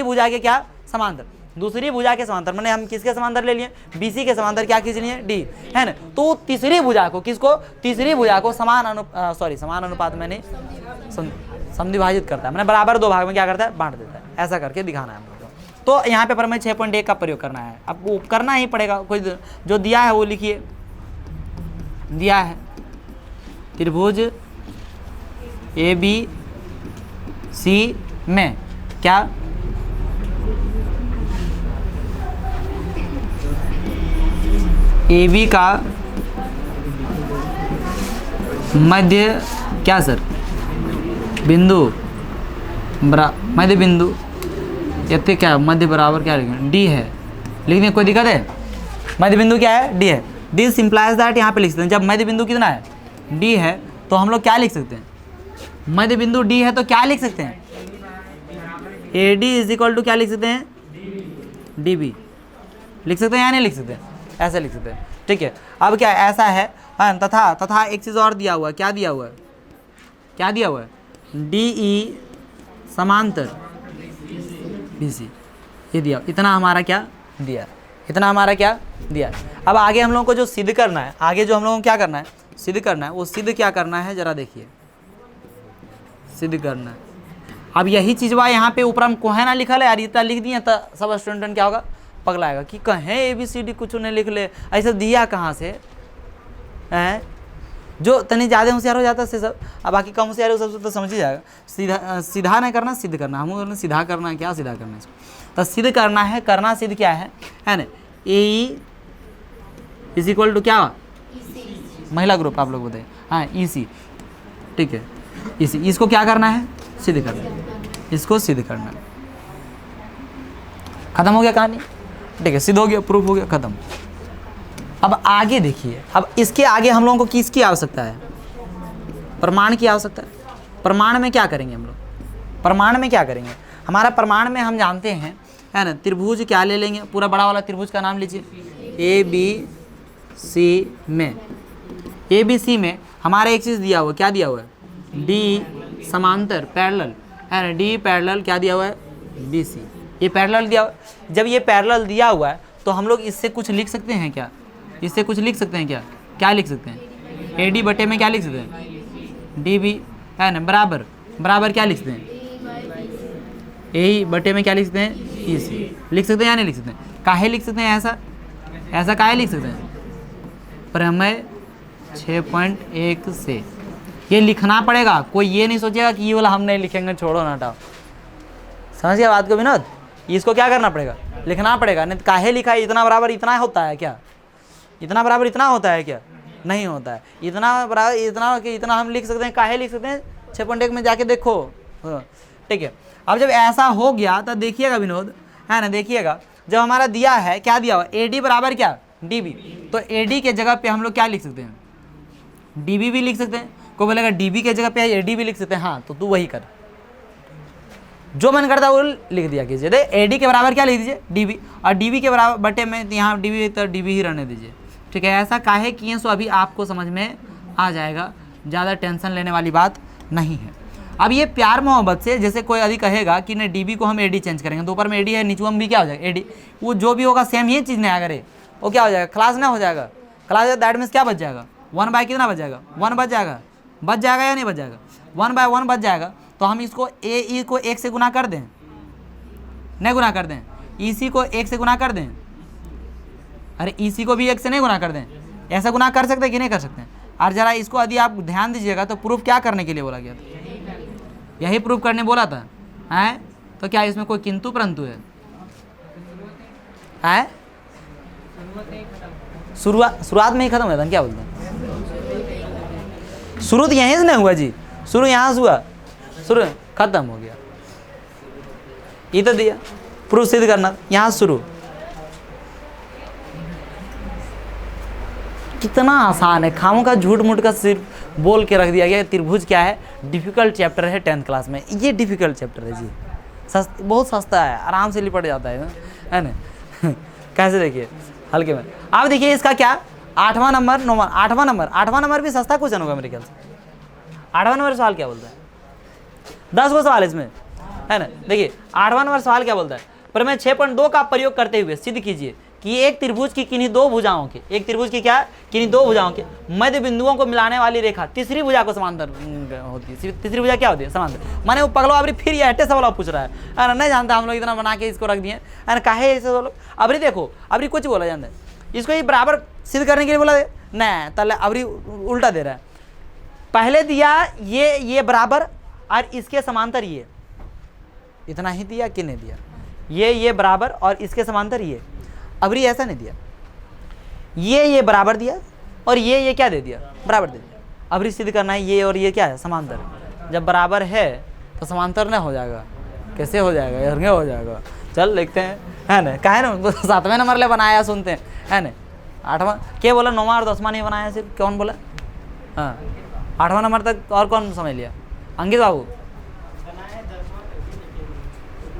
भुजा के क्या समांतर, दूसरी भुजा के समांतर, मैंने हम किसके समांतर ले लिए, BC के समांतर क्या खींच लिए, D, है ना। तो तीसरी भुजा को, किसको, तीसरी भुजा को समान अनुपात में नहीं समद्विभाजित करता है, मैंने बराबर दो भाग में क्या करता है, बांट देता है। ऐसा करके दिखाना है हम लोग को। तो यहाँ पे पर हमें 6.1 का प्रयोग करना है। अब वो करना ही पड़ेगा, कोई जो दिया है वो लिखिए। दिया है त्रिभुज ABC में क्या, AB का मध्य क्या सर, बिंदु मध्य बिंदु इतने क्या मध्य बराबर क्या लिखेंगे, D है, लिखने कोई दिक्कत है। मध्य बिंदु क्या है, D है। दिस सिंप्लाइज दैट, यहाँ पे लिख सकते हैं जब मध्य बिंदु कितना है, D है, तो हम लोग क्या लिख सकते हैं, मध्य बिंदु D है तो क्या लिख सकते हैं, AD इज इक्वल टू क्या लिख सकते हैं, DB लिख सकते हैं या नहीं लिख सकते हैं, ऐसे लिख सकते हैं। ठीक है, अब क्या ऐसा है, तथा एक चीज़ और दिया हुआ है, क्या दिया हुआ है, क्या दिया हुआ है, DE समांतर BC, ये दिया, इतना हमारा क्या दिया, इतना हमारा क्या दिया। अब आगे हम लोगों को जो सिद्ध करना है, आगे जो हम लोगों को क्या करना है, सिद्ध करना है, वो सिद्ध क्या करना है जरा देखिए, सिद्ध करना है। अब यही चीज़वा यहाँ पे ऊपर हम कोहे ना लिखा है यार, इतना लिख दिए तो सब स्टूडेंट क्या होगा, पगलाएगा कि कहें ABCD कुछ नहीं लिख ले, ऐसा दिया कहाँ से है। जो तनी ज़्यादा होशियार हो जाता है सब, अब बाकी कम होशियार हो सबसे तो समझ ही जाएगा। सीधा नहीं करना, सिद्ध करना, हम सीधा करना है, क्या सीधा करना है इसको, तो सिद्ध करना है, करना सिद्ध क्या है ना, AE इज इक्वल टू क्या, महिला ग्रुप आप लोग बताइए, हाँ EC, ठीक है EC, इसको क्या करना है, सिद्ध करना है, इसको सिद्ध करना है। खत्म हो गया कहानी, ठीक है, सिद्ध हो गया, प्रूफ हो गया, खत्म। अब आगे देखिए, अब इसके आगे हम लोगों को किसकी आवश्यकता है, प्रमाण की आवश्यकता है। प्रमाण में क्या करेंगे हम लोग, प्रमाण में क्या करेंगे, हमारा प्रमाण में हम जानते हैं है ना, त्रिभुज क्या ले लेंगे, पूरा बड़ा वाला त्रिभुज का नाम लीजिए, ABC में, ABC में हमारा एक चीज़ दिया हुआ, क्या दिया हुआ है, D समांतर पैरेलल है ना, D पैरेलल क्या दिया हुआ है, BC, ये पैरेलल दिया हुआ है। जब ये पैरेलल दिया हुआ है तो हम लोग इससे कुछ लिख सकते हैं क्या, इससे कुछ लिख सकते हैं क्या, क्या लिख सकते हैं, AD बटे में क्या लिख सकते हैं, DB है ना, बराबर बराबर क्या लिख सकते हैं, AE बटे में क्या लिख सकते हैं, EC लिख सकते हैं या नहीं लिख सकते हैं, काहे लिख सकते हैं, ऐसा काहे लिख सकते हैं, प्रमेय 6.1 से ये लिखना पड़ेगा। कोई ये नहीं सोचेगा कि ये वाला हम नहीं लिखेंगे, छोड़ो ना हटाओ, समझ गया बात को विनोद, इसको क्या करना पड़ेगा, लिखना पड़ेगा। नहीं काहे लिखा है, इतना बराबर इतना होता है क्या, इतना बराबर इतना होता है क्या, नहीं होता है। इतना बराबर इतना कि इतना हम लिख सकते हैं, काहे लिख सकते हैं, 6.1 में जाके देखो, ठीक है। अब जब ऐसा हो गया तो देखिएगा विनोद, है ना, देखिएगा जब हमारा दिया है, क्या दिया हुआ, AD बराबर क्या, DB, तो AD के जगह पे हम लोग क्या लिख सकते हैं, DB भी लिख सकते हैं। कोई बोलेगा DB के जगह पे AD भी लिख सकते हैं, हाँ तो तू वही कर, जो मन करता है वो लिख दिया कीजिए। AD के बराबर क्या लिख दीजिए, DB, और DB के बराबर बटे में यहाँ DB तो DB ही रहने दीजिए, ठीक है। ऐसा काहे किए सो अभी आपको समझ में आ जाएगा, ज़्यादा टेंशन लेने वाली बात नहीं है। अब ये प्यार मोहब्बत से, जैसे कोई अधिक कहेगा कि नहीं DB को हम AD चेंज करेंगे, तो ऊपर में AD है, नीचे में भी क्या हो जाएगा AD, वो जो भी होगा सेम ही चीज़ नहीं करे, वो क्या हो जाएगा, क्लास ना हो जाएगा, क्लास दैट मीन्स क्या बच जाएगा, 1 कितना बच जाएगा, 1 बच जाएगा, बच जाएगा या नहीं बच जाएगा, 1/1 बच जाएगा। तो हम इसको AE को 1 से गुना कर दें, नहीं गुना कर दें, EC को 1 से गुना कर दें, अरे EC को भी 1 से नहीं गुना कर दें, ऐसा गुना कर सकते हैं कि नहीं कर सकते हैं। और ज़रा इसको यदि आप ध्यान दीजिएगा तो प्रूफ क्या करने के लिए बोला गया था, यही प्रूफ करने बोला था, हैं, तो क्या इसमें कोई किंतु परंतु है, शुरुआत में ही खत्म होता है, क्या बोलते हैं, शुरू तो यहीं से नहीं हुआ जी, शुरू यहाँ से हुआ, शुरू खत्म हो गया, ये तो दिया, प्रूफ सिद्ध करना यहाँ शुरू, कितना आसान है, खामों का झूठ मूठ का सिर्फ बोल के रख दिया गया। त्रिभुज क्या है, डिफिकल्ट चैप्टर है 10th क्लास में, ये डिफिकल्ट चैप्टर है जी, बहुत सस्ता है, आराम से लिपट जाता है ना कैसे देखिए हल्के में। अब देखिए इसका क्या, 8वां नंबर 9वां 8वां नंबर भी सस्ता क्वेश्चन होगा मेरे ख्याल से। 8वां नंबर सवाल क्या बोलता है, 10 गो सवाल इसमें है ना। देखिए 8वां नंबर सवाल क्या बोलता है, प्रमेय 6.2 का प्रयोग करते हुए सिद्ध कीजिए कि एक त्रिभुज की किन्हीं दो भुजाओं के, एक त्रिभुज की क्या, किन्हीं दो भुजाओं के मध्य बिंदुओं को मिलाने वाली रेखा तीसरी भुजा को समांतर होती है। तीसरी भुजा क्या होती है? समांतर। माने वो पगलो अभी फिर ये अट्टे सवाल पूछ रहा है, अरे नहीं जानता, हम लोग इतना बना के इसको रख दिए, अरे काहे ऐसे बोलो। अभी देखो, अभी कुछ बोला जानता है, इसको ये बराबर सिद्ध करने के लिए बोला नहीं, तले अभी उल्टा दे रहा है। पहले दिया ये बराबर और इसके समांतर ये, इतना ही दिया कि नहीं दिया, ये बराबर और इसके समांतर ये। अबरी ऐसा नहीं दिया, ये बराबर दिया और ये क्या दे दिया, बराबर दे दिया। अबरी सिद्ध करना है ये और ये क्या है, समांतर। जब बराबर है तो समांतर ना हो जाएगा, कैसे हो जाएगा यार, हो जाएगा। चल लिखते हैं, है ना, काहे ना 7वें नंबर ले बनाया, सुनते हैं, है ना। 8वां क्या बोला, 9वां और 10वां नहीं बनाया, सिर्फ कौन बोला? हाँ, 8वां नंबर तक और कौन समझ लिया? अंकित बाबू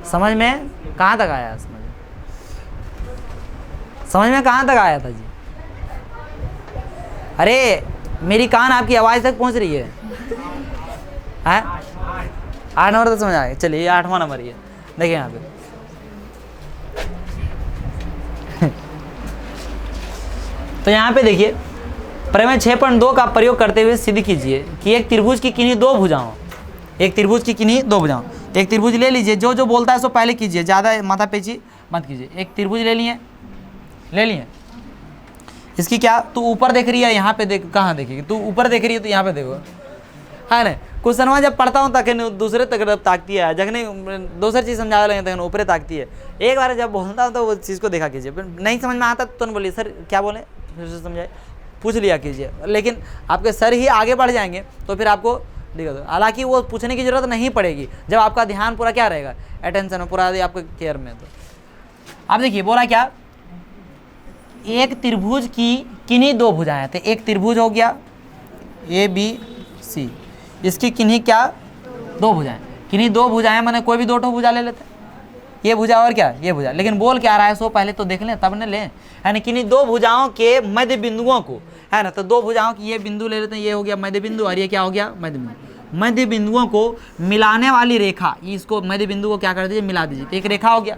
समझ में कहाँ तक आया? समझ में कहाँ तक आया था जी? अरे मेरी कान आपकी आवाज़ तक पहुँच रही है? 8 नंबर तक समझ आया। चलिए, ये 8वां नंबर ये देखिए यहाँ पे। तो यहाँ पे देखिए, प्रमेय 6.2 का प्रयोग करते हुए सिद्ध कीजिए कि एक त्रिभुज की किन्हीं दो भुजाओं, एक त्रिभुज की किन्हीं दो भुजाओं। एक त्रिभुज ले लीजिए, जो बोलता है सो पहले कीजिए, ज़्यादा माथा पेची मत कीजिए। एक त्रिभुज ले लिए, इसकी क्या, तू ऊपर देख रही है, यहाँ पे देख, कहाँ देखेगी तू? ऊपर देख रही है तो यहाँ पे देखो, है ना। कुछ सनवा जब पढ़ता हूँ तक दूसरे तक ताकती है, जखने दूसरी चीज़ समझा लगे तक ऊपरे ताकती है। एक बार जब बोलता हूँ तो वो चीज़ को देखा कीजिए, नहीं समझ में आता तो न बोलिए सर क्या बोले, फिर से समझाए, पूछ लिया कीजिए। लेकिन आपके सर ही आगे बढ़ जाएंगे तो फिर आपको दिक्कत हो। हालांकि वो पूछने की ज़रूरत नहीं पड़ेगी जब आपका ध्यान पूरा क्या रहेगा, अटेंशन में पूरा आपके केयर में। तो आप देखिए बोला क्या, एक त्रिभुज की किन्हीं दो भुजाएं थे। एक त्रिभुज हो गया ABC, इसकी किन्हीं क्या, दो भुजाएं। किन्हीं दो भुजाएं माने कोई भी दो ठो भुजा ले लेते, ये भुजा और क्या, ये भुजा। लेकिन बोल क्या रहा है सो पहले तो देख लें तब न लें, है ना। किन्हीं दो भुजाओं के मध्य बिंदुओं को, है ना, तो दो भुजाओं की ये बिंदु ले लेते हैं, ये हो गया मध्य बिंदु और ये क्या हो गया, मध्य बिंदु। मध्य बिंदुओं को मिलाने वाली रेखा, इसको मध्य बिंदु को क्या कर दीजिए, मिला दीजिए, तो एक रेखा हो गया,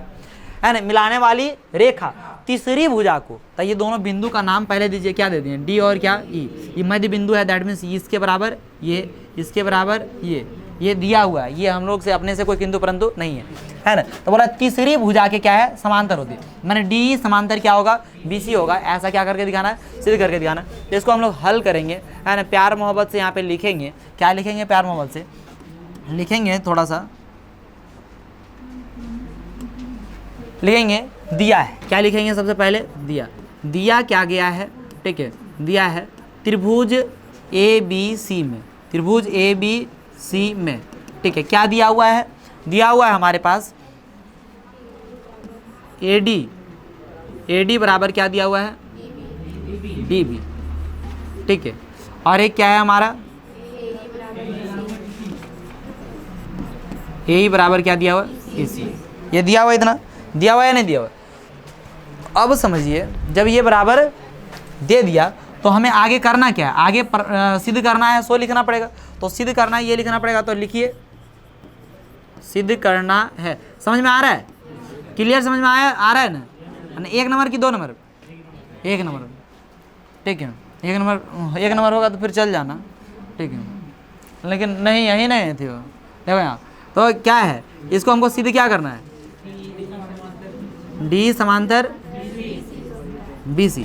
है ना। मिलाने वाली रेखा तीसरी भुजा को, तो ये दोनों बिंदु का नाम पहले दीजिए, क्या दे दिए, डी और क्या, ई। ये मध्य बिंदु है, दैट मीन्स इसके बराबर ये, इसके बराबर ये दिया हुआ है। ये हम लोग से अपने से कोई किंतु परंतु नहीं है ना। तो बोला तीसरी भुजा के क्या है, समांतर होती है, मैंने डी समांतर क्या होगा, BC होगा। ऐसा क्या करके दिखाना है, सिद्ध करके दिखाना है। तो इसको हम लोग हल करेंगे, है ना, प्यार मोहब्बत से यहाँ पे लिखेंगे। क्या लिखेंगे, प्यार मोहब्बत से लिखेंगे, थोड़ा सा लिखेंगे। दिया है, क्या लिखेंगे सबसे पहले, दिया क्या गया है, ठीक है, दिया है त्रिभुज ABC में, त्रिभुज ABC में, ठीक है। क्या दिया हुआ है, दिया हुआ है हमारे पास AD बराबर क्या दिया हुआ है, DB, ठीक है। और एक क्या है हमारा, AE बराबर क्या दिया हुआ, AC। ये दिया हुआ, इतना दिया हुआ या नहीं दिया हुआ। अब समझिए, जब ये बराबर दे दिया तो हमें आगे करना क्या है, आगे सिद्ध करना है, सो लिखना पड़ेगा। तो सिद्ध करना है, ये लिखना पड़ेगा, तो लिखिए सिद्ध करना है। समझ में आ रहा है, क्लियर समझ में आ रहा है ना। 1 नंबर की 2 नंबर, 1 नंबर, ठीक है। 1 नंबर होगा तो फिर चल जाना, ठीक है। लेकिन नहीं, यही नहीं थी वो, देखो यहाँ। तो क्या है, इसको हमको सिद्ध क्या करना है, डी समांतर BC,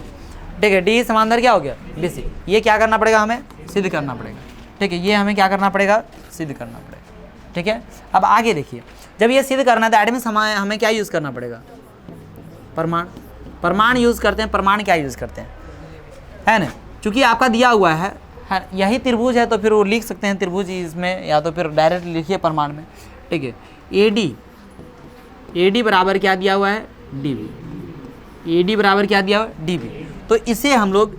ठीक है। डी समांतर क्या हो गया, BC। ये क्या करना पड़ेगा, हमें सिद्ध करना पड़ेगा, ठीक है। ये हमें क्या करना पड़ेगा, सिद्ध करना पड़ेगा, ठीक है। अब आगे देखिए, जब ये सिद्ध करना है तो एडमिस हमें क्या यूज़ करना पड़ेगा, प्रमाण यूज़ करते हैं। प्रमाण क्या यूज़ करते हैं, है ना। चूँकि आपका दिया हुआ है यही त्रिभुज है, तो फिर वो लिख सकते हैं त्रिभुज इसमें, या तो फिर डायरेक्ट लिखिए प्रमाण में, ठीक है। AD बराबर क्या दिया हुआ है, DB। AD बराबर क्या दिया हुआ है, DB। तो इसे हम लोग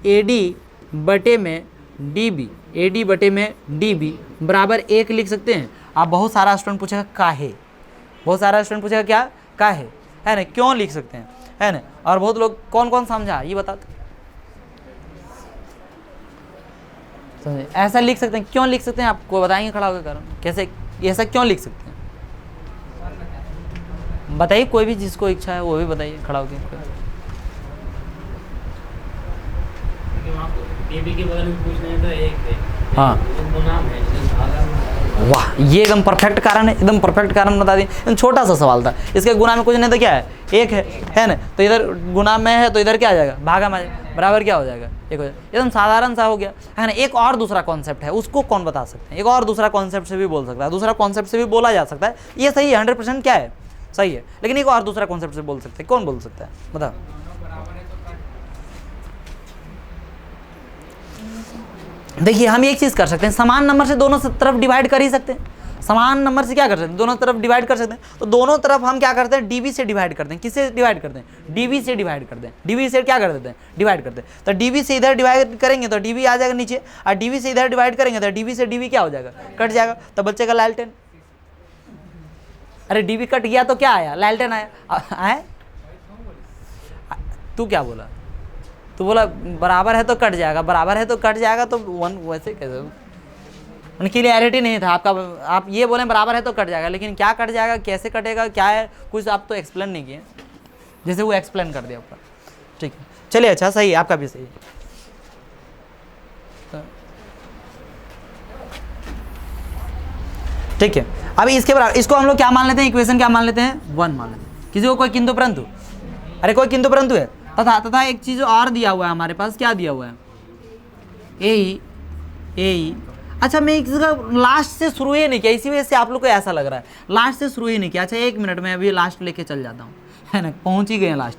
AD बटे में DB बराबर 1 लिख सकते हैं। आप बहुत सारा स्टूडेंट पूछेगा काहे, बहुत सारा स्टूडेंट पूछेगा क्या काहे, है ना, क्यों लिख सकते हैं, है ना। और बहुत लोग कौन समझा ये बता दो, ऐसा लिख सकते हैं, क्यों लिख सकते हैं, आपको बताएंगे खड़ा होकर कारण, कैसे ऐसा क्यों लिख सकते हैं। बताइए, कोई भी जिसको इच्छा है वो भी बताइए खड़ा होकर। के बगल में पूछना है तो एक हाँ, नाम है। वाह, ये एकदम परफेक्ट कारण है, एकदम परफेक्ट कारण बता दिए। एकदम छोटा सा सवाल था, इसके गुना में कुछ नहीं तो क्या है, एक है ना। तो इधर गुना में है तो इधर क्या आ जाएगा, भागा में बराबर क्या हो जाएगा, एक हो जाएगा। एकदम साधारण सा हो गया है ना। एक और दूसरा कॉन्सेप्ट है, उसको कौन बता सकते हैं? एक और दूसरा कॉन्सेप्ट से भी बोल सकता है, दूसरा कॉन्सेप्ट से भी बोला जा सकता है। ये सही है, 100% क्या है, सही है। लेकिन एक और दूसरा कॉन्सेप्ट से बोल सकते हैं, कौन बोल सकता है बताओ? देखिए, हम एक चीज़ कर सकते हैं, समान नंबर से दोनों तरफ डिवाइड कर ही सकते हैं। समान नंबर से क्या कर सकते हैं, दोनों तरफ डिवाइड कर सकते हैं। तो दोनों तरफ हम क्या करते हैं, डीबी से डिवाइड करते हैं। किससे डिवाइड करते हैं, डीबी से डिवाइड करते हैं। डीबी से क्या कर देते हैं, डिवाइड करते हैं। तो डीबी से इधर डिवाइड करेंगे तो डीबी आ जाएगा नीचे, और डीबी से इधर डिवाइड करेंगे तो डीबी से डीबी क्या हो जाएगा, कट जाएगा। तो बच्चे का लालटेन, अरे डीबी कट गया तो क्या आया, लालटेन आया। तू क्या बोला, तो बोला बराबर है तो कट जाएगा, बराबर है तो कट जाएगा। तो वन वैसे कैसे, उनकी क्लियरिटी नहीं था आपका। आप ये बोलें बराबर है तो कट जाएगा, लेकिन क्या कट जाएगा, कैसे कटेगा, क्या है, कुछ आप तो एक्सप्लेन नहीं किए, जैसे वो एक्सप्लेन कर दिया ऊपर। ठीक है, चलिए, अच्छा, सही है, आपका भी सही है। ठीक है, अभी इसके बराबर इसको हम लोग क्या मान लेते हैं, इक्वेशन क्या मान लेते हैं, 1 मान लेते हैं। किसी को कोई किंतु परंतु, अरे कोई किंतु परंतु है। तथा एक चीज़ और दिया हुआ है हमारे पास, क्या दिया हुआ है, ए। अच्छा, मैं इसका लास्ट से शुरू ही नहीं किया, इसी वजह से आप लोग को ऐसा लग रहा है, लास्ट से शुरू ही नहीं किया। अच्छा, 1 मिनट में अभी लास्ट लेके चल जाता हूँ, है ना, पहुँच ही गए हैं लास्ट।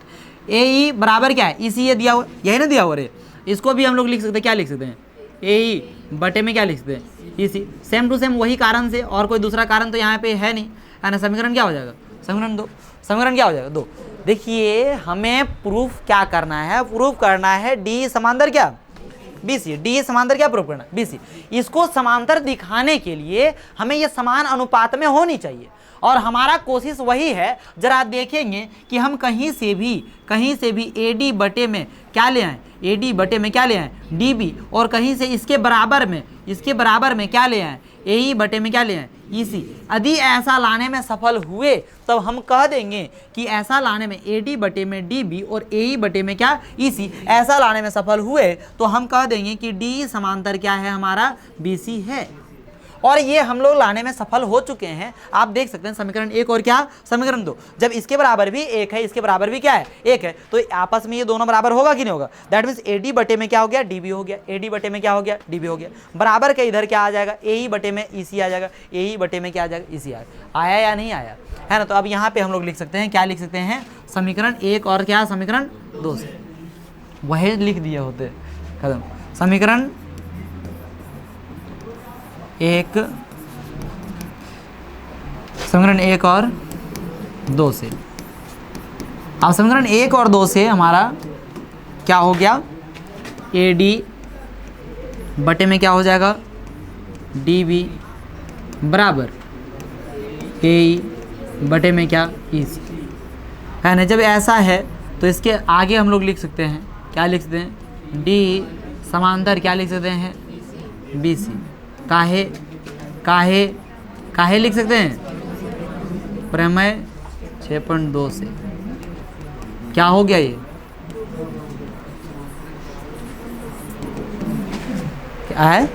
ए बराबर क्या है, इसी ये दिया हुआ, यही ना दिया हुआ रे। इसको भी हम लोग लिख सकते हैं, क्या लिख सकते हैं, ए बटे में क्या लिख सकते हैं, इसी। सेम टू सेम वही कारण से, और कोई दूसरा कारण तो यहाँ पे है नहीं, है ना। समीकरण क्या हो जाएगा, समीकरण 2, समीकरण क्या हो जाएगा 2। देखिए, हमें प्रूफ क्या करना है, प्रूफ करना है डी समांतर क्या, BC। डी समांतर क्या प्रूफ करना, BC। इसको समांतर दिखाने के लिए हमें ये समान अनुपात में होनी चाहिए, और हमारा कोशिश वही है। जरा देखेंगे कि हम कहीं से भी AD बटे में क्या ले आए, AD बटे में क्या ले आए, DB, और कहीं से इसके बराबर में क्या ले आए, AE बटे में क्या ले आए, EC। यदि ऐसा लाने में सफल हुए तब हम कह देंगे कि ऐसा लाने में AD बटे में DB और AE बटे में क्या, EC, ऐसा लाने में सफल हुए तो हम कह देंगे कि D समांतर क्या है हमारा, BC है। और ये हम लोग लाने में सफल हो चुके हैं। आप देख सकते हैं समीकरण 1 और क्या, समीकरण 2। जब इसके बराबर भी 1 है, इसके बराबर भी क्या है, 1 है, तो आपस में ये दोनों बराबर होगा कि नहीं होगा। दैट मीन्स AD बटे में क्या हो गया, DB हो गया, AD बटे में क्या हो गया, DB हो गया। बराबर के इधर क्या आ जाएगा, AE बटे में EC आ जाएगा, AE बटे में क्या आ जाएगा, EC आया या नहीं आया, है ना। तो अब यहाँ पे हम लोग लिख सकते हैं, क्या लिख सकते हैं, समीकरण 1 और क्या, समीकरण 2 से वही लिख दिए होते खत्म। समीकरण 1 और 2 से। अब समीकरण 1 और 2 से हमारा क्या हो गया, AD बटे में क्या हो जाएगा, DB बराबर AE बटे में क्या, EC, है ना। जब ऐसा है तो इसके आगे हम लोग लिख सकते हैं, क्या लिख सकते हैं, D समांतर क्या लिख सकते हैं, BC। काहे लिख सकते हैं, प्रमेय 6.2 से। क्या हो गया ये, क्या है,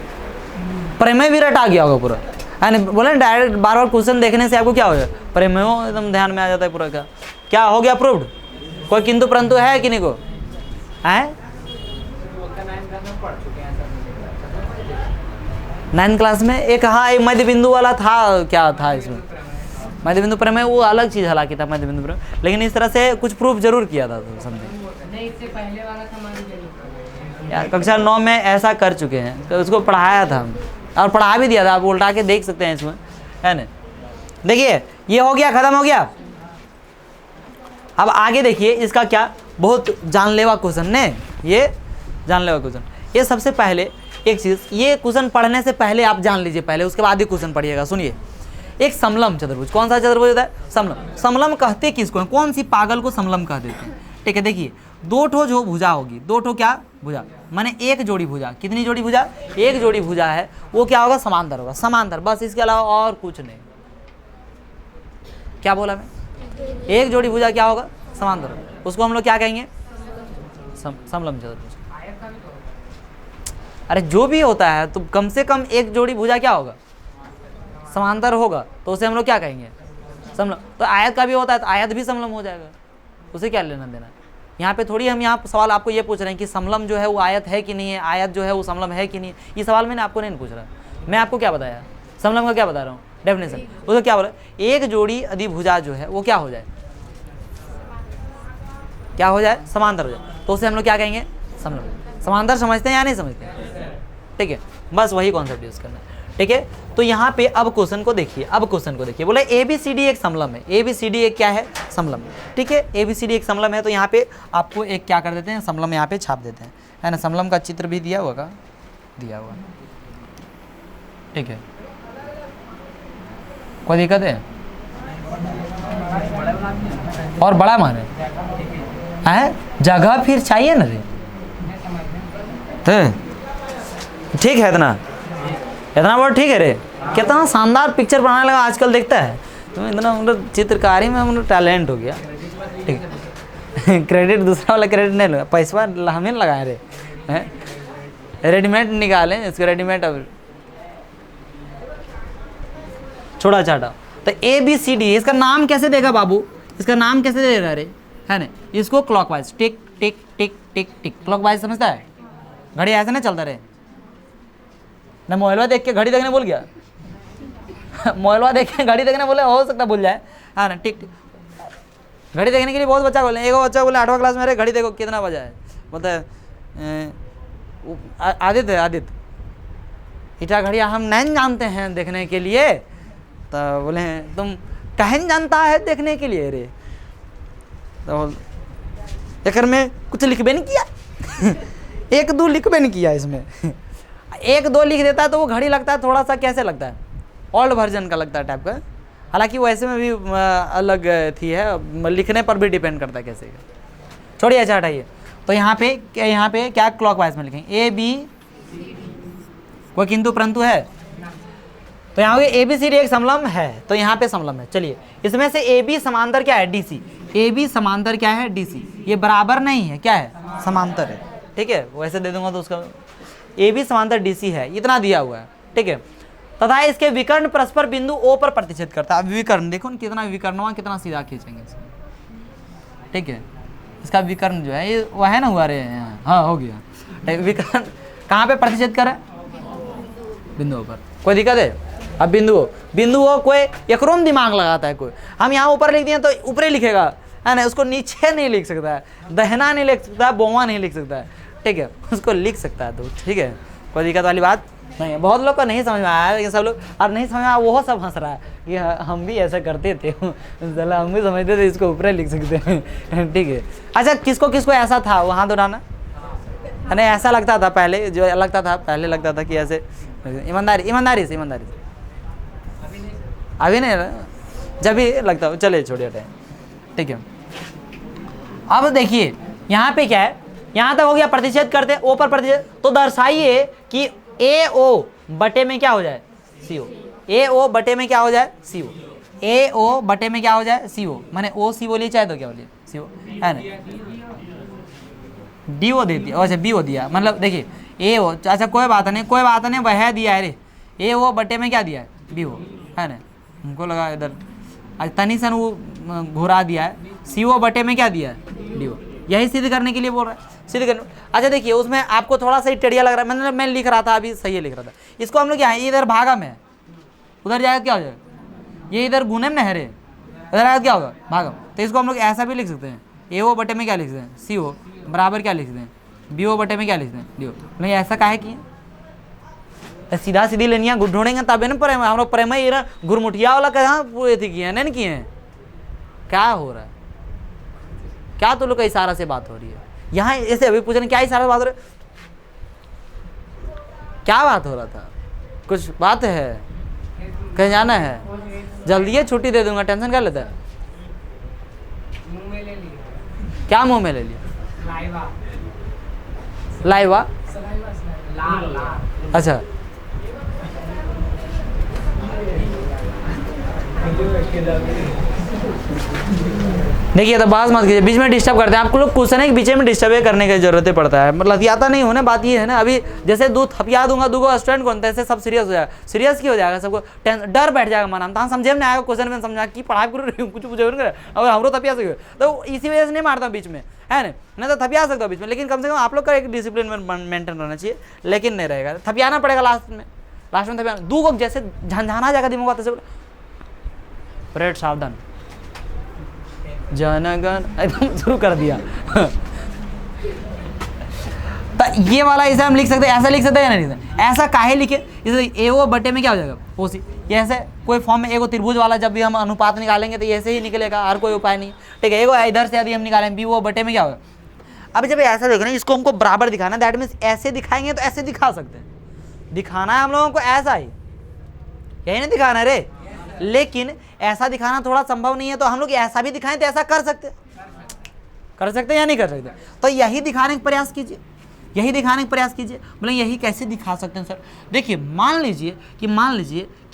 प्रमेय भी रट आ गया होगा पूरा, है ना। बोले डायरेक्ट बार बार क्वेश्चन देखने से आपको क्या हो जाए, प्रमेयों एकदम ध्यान में आ जाता है पूरा। क्या हो गया, प्रूव्ड। कोई किंतु परंतु है कि नहीं को, है 9th क्लास में एक, हाँ, एक मध्य बिंदु वाला था, क्या था इसमें, मध्य बिंदु प्रमेय, वो अलग चीज़ हालांकि था मध्य बिंदु प्रमेय, लेकिन इस तरह से कुछ प्रूफ जरूर किया था, तो समझे नहीं, इससे पहले वाला था यार, कक्षा 9 में ऐसा कर चुके हैं, तो उसको पढ़ाया था हम, और पढ़ा भी दिया था, आप उल्टा के देख सकते हैं इसमें, है ना। देखिए, ये हो गया, खत्म हो गया। अब आगे देखिए, इसका क्या, बहुत जानलेवा क्वेश्चन ने, ये जानलेवा क्वेश्चन। ये सबसे पहले एक चीज़, ये क्वेश्चन पढ़ने से पहले आप जान लीजिए पहले, उसके बाद ही क्वेश्चन पढ़िएगा। सुनिए, एक समलम चतुर्भुज, कौन सा चतुर्भुज होता है, समलम। समलम कहते किसको हैं, कौन सी पागल को समलम कह देते हैं, ठीक है। देखिए, 2 ठो जो भुजा होगी, 2 ठो क्या भुजा, माने एक जोड़ी भुजा, कितनी जोड़ी भुजा, एक जोड़ी भुजा है, वो क्या होगा, समांतर होगा, समांतर, बस, इसके अलावा और कुछ नहीं। क्या बोला मैं, एक जोड़ी भुजा क्या होगा? समांतर। उसको हम लोग क्या कहेंगे? समलंब चतुर्भुज। अरे जो भी होता है तो कम से कम एक जोड़ी भुजा क्या होगा? समांतर होगा, तो उसे हम लोग क्या कहेंगे? समलंब। तो आयत का भी होता है तो आयत भी समलंब हो जाएगा, उसे क्या लेना देना है? यहाँ पे थोड़ी हम यहाँ सवाल आपको ये पूछ रहे हैं कि समलंब जो है वो आयत है कि नहीं है, आयत जो है वो समलंब है कि नहीं। ये सवाल मैंने आपको नहीं पूछ रहा, मैं आपको क्या बताया? समलंब का क्या बता रहा हूँ? डेफिनेशन। उसको क्या बोला? एक जोड़ी अधिभुजा जो है वो क्या हो जाए? क्या हो जाए? समांतर हो जाए, तो उसे हम लोग क्या कहेंगे? समलंब। समांतर समझते हैं या नहीं समझते हैं? ठीक है, बस वही कॉन्सेप्ट यूज करना है। ठीक है, तो यहाँ पे अब क्वेश्चन को देखिए, अब क्वेश्चन को देखिए। बोले ABCD एक समलंब है, ABCD एक क्या है? समलंब। ठीक है, ABCD एक समलंब है, तो यहाँ पे आपको एक क्या कर देते हैं? समलंब यहाँ पे छाप देते हैं, है ना। समलंब का चित्र भी दिया हुआ, दिया हुआ। ठीक है, कोई दिक्कत है? और बड़ा माने है, जगह फिर चाहिए ना रे। ठीक है, इतना बहुत ठीक है रे। कितना शानदार पिक्चर बनाने लगा आजकल, देखता है तो इतना मतलब चित्रकारी में मतलब टैलेंट हो गया। ठीक है क्रेडिट दूसरा वाला क्रेडिट नहीं लगा, पैसा हमें लगाए रे, रेडीमेड निकालें इसको, रेडीमेड। अब छोटा चाटा तो ABCD, इसका नाम कैसे देगा बाबू? इसका नाम कैसे देगा रे, है ना? इसको क्लॉकवाइज, टिक टिक टिक टिक टिक, क्लॉकवाइज समझता है? घड़ी ऐसे ना चलता रहे ना। मोबाइलवा देख के घड़ी देखने बोल गया मोबाइलवा देख के घड़ी देखने बोले, हो सकता भूल जाए, हाँ ना। टिक टिक, घड़ी देखने के लिए बहुत बच्चा बोले। एक बच्चा बोले 8वां क्लास में, अरे घड़ी देखो कितना बजा है। बोलता है आदित्य इटा घड़िया हम नहीं जानते हैं देखने के लिए। तो बोले तुम कहन जानता है देखने के लिए रे? तो एक में कुछ लिखबे नहीं किया 1-2 लिखबे नहीं किया इसमें 1-2 लिख देता है तो वो घड़ी लगता है थोड़ा सा कैसे लगता है? ओल्ड वर्जन का लगता है टाइप का। हालांकि वैसे में भी अलग थी है, लिखने पर भी डिपेंड करता है कैसे। छोड़िए, अच्छा हटाइए। तो यहाँ पे क्या क्लॉकवाइज में लिखेंगे? AB कोई किंतु परंतु है, तो यहाँ पे ABCD एक समलंब है, तो यहाँ पे समलंब है। चलिए, इसमें से AB समांतर क्या है? DC। AB समांतर क्या है? DC। ये बराबर नहीं है, क्या है? समांतर है। ठीक है, वैसे दे दूंगा तो उसका AB समांतर DC है, इतना दिया हुआ है। ठीक है, तथा इसके विकर्ण परस्पर बिंदु O पर प्रतिच्छेद करता है। अब विकर्ण देखो न, कितना विकर्णवा कितना सीधा खींचेंगे इसमें। ठीक है, इसका विकर्ण जो है ये वह है ना, हुआ रे, हाँ हो गया। विकर्ण कहाँ पे प्रतिच्छेद करे? बिंदुओं पर। कोई दिक्कत है? अब बिंदु कोई एकरोम दिमाग लगाता है कोई। हम यहाँ ऊपर लिख दिए तो ऊपर ही लिखेगा, है ना। उसको नीचे नहीं लिख सकता है, दहना नहीं लिख सकता है, बोवा नहीं लिख सकता है। ठीक है, उसको लिख सकता है तो ठीक है, कोई दिक्कत वाली बात नहीं है। बहुत लोग को नहीं समझ में आया, लेकिन सब लोग और नहीं समझ में आया, वो सब हंस रहा है कि हम भी ऐसा करते थे, हम भी समझते थे इसको ऊपर लिख सकते हैं। ठीक है, अच्छा किसको किसको ऐसा था वहाँ दोहराना? नहीं, ऐसा लगता था पहले, जो लगता था पहले लगता था कि ऐसे ईमानदारी से अभी नहीं, जब भी लगता हो। चले छोड़िए टाइम। ठीक है, अब देखिए यहाँ पे क्या है, यहाँ तक हो गया प्रतिच्छेद करते O पर प्रतिच्छेद, तो दर्शाइए कि AO बटे में क्या हो जाए? CO। AO बटे में क्या हो जाए? CO। AO बटे में क्या हो जाए? CO। मैंने OC बोलिए चाहे तो क्या बोलिए CO, है ना। DO दे दिया, अच्छा BO दिया, मतलब देखिए AO, अच्छा कोई बात नहीं, वह दिया है रे। AO बटे में क्या दिया है? BO, है ना। हमको लगा इधर तनी सन वो घुरा दिया है। CO बटे में क्या दिया है? DO। यही सिद्ध करने के लिए बोल रहा है, सिद्ध करने। अच्छा देखिए, उसमें आपको थोड़ा सा टेढ़िया लग रहा है, मतलब मैं लिख रहा था अभी सही लिख रहा था। इसको हम लोग क्या है, इधर भागम है, उधर जाएगा क्या हो जाएगा? ये इधर गुने में है रे, उधर आएगा क्या होगा? भागम। तो इसको हम लोग ऐसा भी लिख सकते हैं, AO बटे में क्या लिखते हैं? CO बराबर क्या लिखते हैं? BO बटे में क्या लिखते हैं? DO। नहीं ऐसा काहे किए? सीधा सीधी लेनिया ढूंढेंगे तब ना प्रेम, हम लोग प्रेम ही गुरमुठिया वाला कहाँ पूरे थी किए नहीं किए हैं? क्या हो रहा है? क्या तो लोग का इशारा से बात हो रही है यहाँ? ऐसे अभी पूछ रहे क्या इशारा से बात हो रही है? क्या बात हो रहा था? कुछ बात है, कहीं जाना है? जल्दी छुट्टी दे दूंगा, टेंशन कर लेता है। क्या मुंह में ले लिया? लाइवा। अच्छा देखिए तो बात मत कीजिए, बीच में डिस्टर्ब करते हैं आपको लोग। क्वेश्चन है कि बीच में डिस्टर्ब करने की जरूरत पड़ता है, मतलब आता नहीं होने। बात ये है ना, अभी जैसे दो थपिया दूंगा दूगो स्टूडेंट को, ऐसे सब सीरियस हो जाएगा। सीरियस की हो जाएगा, सबको डर बैठ जाएगा मन में, समझे में आएगा क्वेश्चन में, समझा कि पढ़ाई करो कुछ पूछे अगर हमरो थपिया से तो इसी वजह से नहीं मारता बीच में, है ना। नहीं तो थपिया सकता बीच में, लेकिन कम से कम आप लोग का एक डिसिप्लिन मेंटेन रहना चाहिए, लेकिन नहीं रहेगा, थपियाना पड़ेगा लास्ट में थपियाना। दूगो जैसे झंझाना जाएगा दिमाग से, परेड सावधान जनगण एकदम शुरू कर दिया। तो ये वाला इसे हम लिख सकते हैं, ऐसा लिख सकते हैं या नहीं लिख सकते? ऐसा काहे लिखे, इसे ए ओ बटे में क्या हो जाएगा ओसी। ये ऐसे कोई फॉर्म में एगो त्रिभुज वाला जब भी हम अनुपात निकालेंगे तो ऐसे ही निकलेगा, और कोई उपाय नहीं, ठीक है। एगो इधर से यदि हम निकालें बी ओ बटे में क्या होगा। अब जब ऐसा देखो ना, इसको हमको बराबर दिखाना, दैट मीन्स ऐसे दिखाएंगे तो ऐसे दिखा सकते हैं, दिखाना है हम लोगों को ऐसा ही, यही नहीं दिखाना रे। लेकिन ऐसा दिखाना थोड़ा संभव नहीं है, तो हम लोग ऐसा भी दिखाएं तो ऐसा कर सकते या नहीं कर सकते। तो यही दिखाने का प्रयास कीजिए, यही दिखाने का प्रयास कीजिए। बोले यही कैसे दिखा सकते हैं सर? देखिए मान लीजिए कि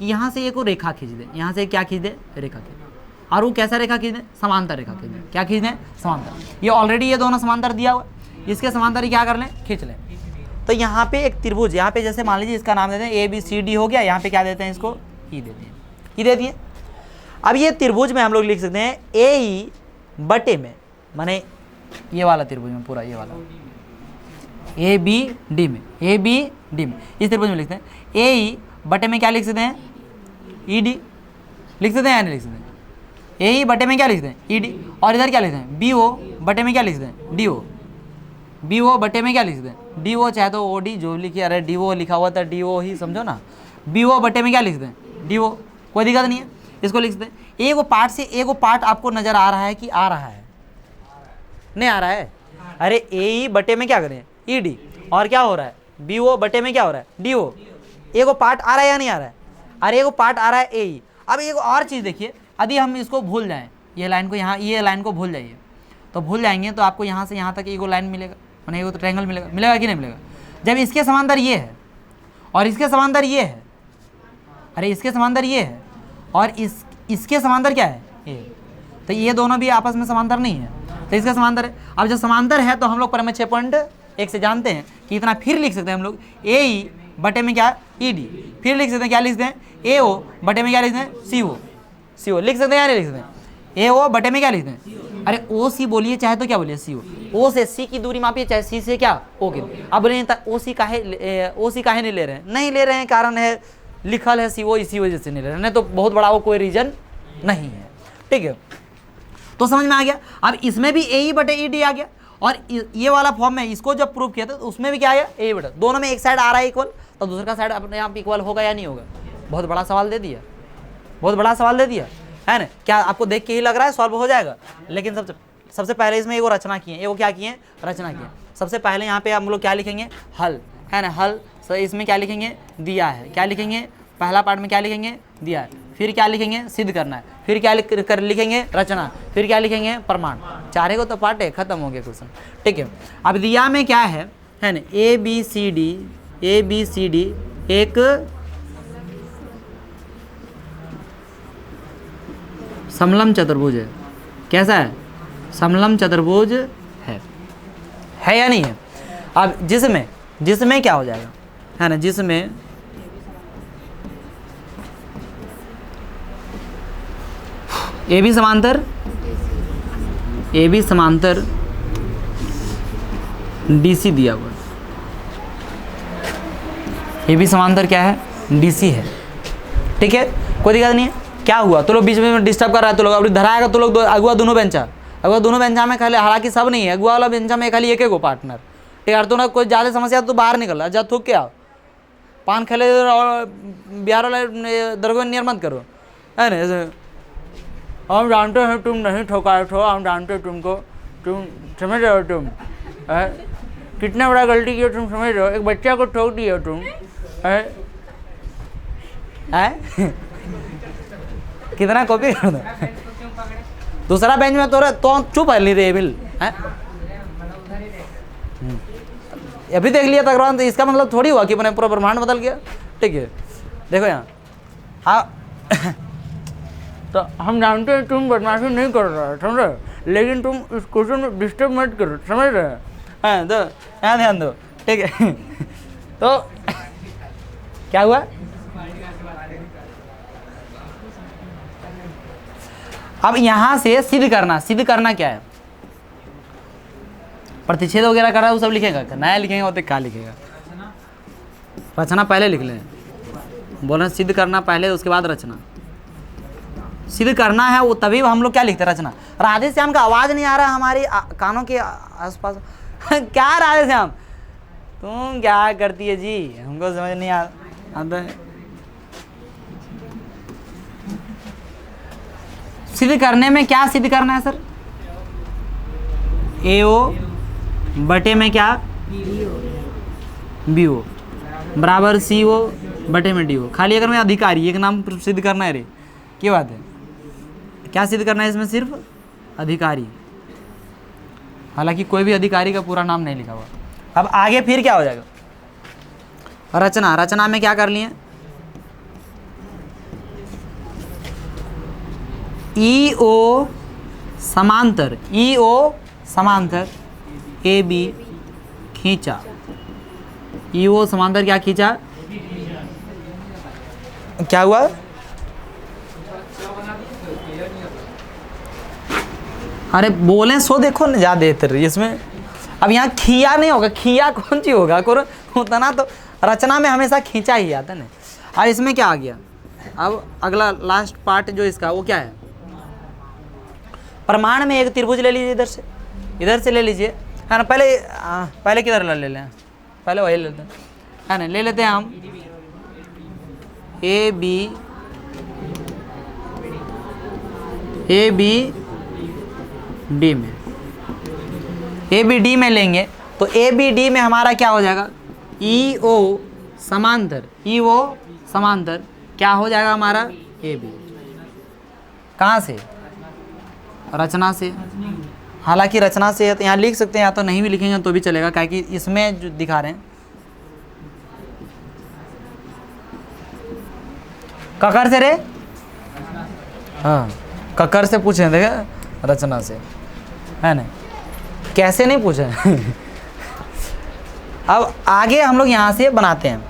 यहाँ से एक रेखा खींच दे, यहाँ से क्या खींच दे, रेखा खींच दे, और वो कैसा रेखा खींच दे, समांतर रेखा खींच दे। क्या खींच दें? समांतर। ये ऑलरेडी ये दोनों समांतर दिया हुआ, इसके समांतर ही क्या कर लें, खींच लें। तो यहाँ पे एक त्रिभुज, यहाँ पे जैसे मान लीजिए इसका नाम देते हैं ABCD हो गया, यहाँ पे क्या देते हैं इसको, ई दे दिए, ई दे दिए। अब ये त्रिभुज में हम लोग लिख सकते हैं AE बटे में, माने ये वाला त्रिभुज में, पूरा ये वाला ABD में, इस त्रिभुज में लिखते हैं AE बटे में क्या लिख सकते हैं, ED लिख सकते हैं या नहीं लिख सकते हैं? AE बटे में क्या लिखते हैं, ED, और इधर क्या लिखते हैं, BO बटे में क्या लिखते हैं, DO, BO बटे में क्या लिखते हैं, DO, चाहे तो OD जो लिखिए, अरे DO लिखा हुआ था DO ही समझो ना। BO बटे में क्या लिखते हैं, DO, कोई दिक्कत नहीं है, इसको लिख सकते हैं। एगो पार्ट से एगो पार्ट आपको नजर आ रहा है कि आ रहा है, नहीं आ रहा है? अरे AE बटे में क्या करें, ED, और क्या हो रहा है, BO बटे में क्या हो रहा है, DO। एगो पार्ट आ रहा है या नहीं आ रहा है? अरे एगो पार्ट आ रहा है AE। अब एगो और चीज़ देखिए, यदि हम इसको भूल जाएं, ये लाइन को, यहाँ ये लाइन को भूल जाइए, तो भूल जाएंगे तो आपको यहाँ से यहाँ तक एगो लाइन मिलेगा, मैंने एगो ट्रायंगल मिलेगा कि नहीं मिलेगा? जब इसके समांतर ये है और इसके समांतर ये है, अरे इसके समांतर ये है और इसके समांतर क्या है, ये, तो ये दोनों भी आपस में समांतर नहीं है, तो इसका समांतर है। अब जब समांतर है तो हम लोग परिमेय 6.1 से जानते हैं कि इतना, फिर लिख सकते हैं हम लोग AE बटे में क्या, ED, फिर लिख सकते हैं क्या, लिख सकते हैं AO बटे में क्या लिखते हैं, CO लिख सकते हैं या नहीं लिख सकते हैं? AO बटे में क्या लिखते हैं, अरे OC बोलिए चाहे तो क्या बोलिए, CO, O से C की दूरी मापिए, चाहे C से क्या O की। अब बोलिए OC काहे नहीं ले रहे हैं, नहीं ले रहे हैं, कारण है लिखल है CO, इसी वजह से नहीं ले रहे हैं, नहीं तो बहुत बड़ा वो कोई रीजन नहीं है, ठीक है। तो समझ में आ गया। अब इसमें भी AE बटे ED आ गया, और ये वाला फॉर्म में इसको जब प्रूव किया था तो उसमें भी क्या आया, AE बटे, दोनों में एक साइड आ रहा है इक्वल, तो दूसरे का साइड अपने आप इक्वल होगा या नहीं होगा? बहुत बड़ा सवाल दे दिया, बहुत बड़ा सवाल दे दिया, है ना। क्या आपको देख के ही लग रहा है सॉल्व हो जाएगा? लेकिन सबसे पहले इसमें एगो रचना किए, एगो क्या किए, रचना किए। सबसे पहले यहाँ पे हम लोग क्या लिखेंगे, हल, है ना, हल। सो इसमें क्या लिखेंगे, दिया है, क्या लिखेंगे, पहला पार्ट में क्या लिखेंगे, दिया है, फिर क्या लिखेंगे, सिद्ध करना है, फिर क्या लिखेंगे, रचना, फिर क्या लिखेंगे, प्रमाण। चारे को तो पार्ट है, खत्म हो गया क्वेश्चन, ठीक है। अब दिया में क्या है ना, ABCD एक समलम चतुर्भुज है। कैसा है, समलम चतुर्भुज है या नहीं है? अब जिसमें क्या हो जाएगा, है ना, जिसमें AB समांतर DC दिया हुआ, AB समांतर क्या है, DC है, ठीक है, कोई दिक्कत नहीं है। क्या हुआ, तो लोग बीच में डिस्टर्ब कर रहा है, तो लोग अब धराएगा, तो लोग अगुआ दोनों बेंचा में खाली, हालांकि सब नहीं है, अगुआ वाला बेंचा में खाली एक गो पार्टनर, ठीक है। तो ना कोई ज़्यादा समस्या तो बाहर निकल रहा, जा थूक के आओ, पान खेले और बिहार वाले दरगाह नियर मत करो, है ना। हम जानते हैं तुम नहीं ठोकाए हो, हम जानते हैं तुमको, तुम समझ रहे हो, तुम कितना बड़ा गलती किया तुम समझ रहे हो, एक बच्चा को ठोक दिए हो तुम, कितना कॉपी कर दो। दूसरा बेंच में तो चुप है, ली रे बिल है, अभी देख लिया तक, तो इसका मतलब थोड़ी हुआ कि मैंने पूरा ब्रह्मांड बदल गया, ठीक है। देखो यहाँ तो हम जानते हैं तुम बदमाशी नहीं कर रहे हो, समझ रहे, लेकिन तुम इस क्वेश्चन में डिस्टर्ब मत करो, समझ रहे हैं। तो यहाँ ध्यान दो, ठीक है। तो क्या हुआ, अब यहाँ से सिद्ध करना क्या है, प्रतिच्छेद वगैरह कर रहा है वो सब लिखेगा, नया लिखेगा होते क्या लिखेगा, रचना पहले लिख लें, बोले सिद्ध करना पहले उसके बाद रचना। सिद्ध करना है वो तभी हम लोग क्या लिखते हैं, रचना। राधे श्याम का आवाज़ नहीं आ रहा हमारी कानों के आसपास। क्या राधे श्याम तुम क्या करती है जी, हमको समझ नहीं आता है। सिद्ध करने में क्या सिद्ध करना है सर, AO बटे में क्या BO बराबर CO बटे में DO। खाली अगर मैं अधिकारी एक नाम सिद्ध करना है रे, क्या बात है, क्या सिद्ध करना है इसमें, सिर्फ अधिकारी, हालांकि कोई भी अधिकारी का पूरा नाम नहीं लिखा हुआ। अब आगे फिर क्या हो जाएगा, रचना में क्या कर लिए, EO समांतर AB खींचा, EO समांतर क्या खींचा, क्या हुआ, अरे बोले सो देखो न जा देते रही इसमें। अब यहाँ खिया नहीं होगा, खिया कौन सी होगा, होता ना तो रचना में हमेशा खींचा ही आता ना। अब इसमें क्या आ गया, अब अगला लास्ट पार्ट जो इसका वो क्या है, प्रमाण में एक त्रिभुज ले लीजिए, इधर से ले लीजिए, है ना। पहले किधर ले लें, पहले वही लेते हैं, है ना। ले लेते हैं हम ABD में, ABD में लेंगे तो ABD में हमारा क्या हो जाएगा, EO समांतर क्या हो जाएगा हमारा, AB। कहाँ से, रचना से। हालांकि रचना से तो यहाँ लिख सकते हैं, या तो नहीं भी लिखेंगे तो भी चलेगा, क्या कि इसमें जो दिखा रहे हैं ककर से रे, हाँ ककर से पूछे, देखे रचना से, है ना, कैसे नहीं पूछे। अब आगे हम लोग यहाँ से बनाते हैं,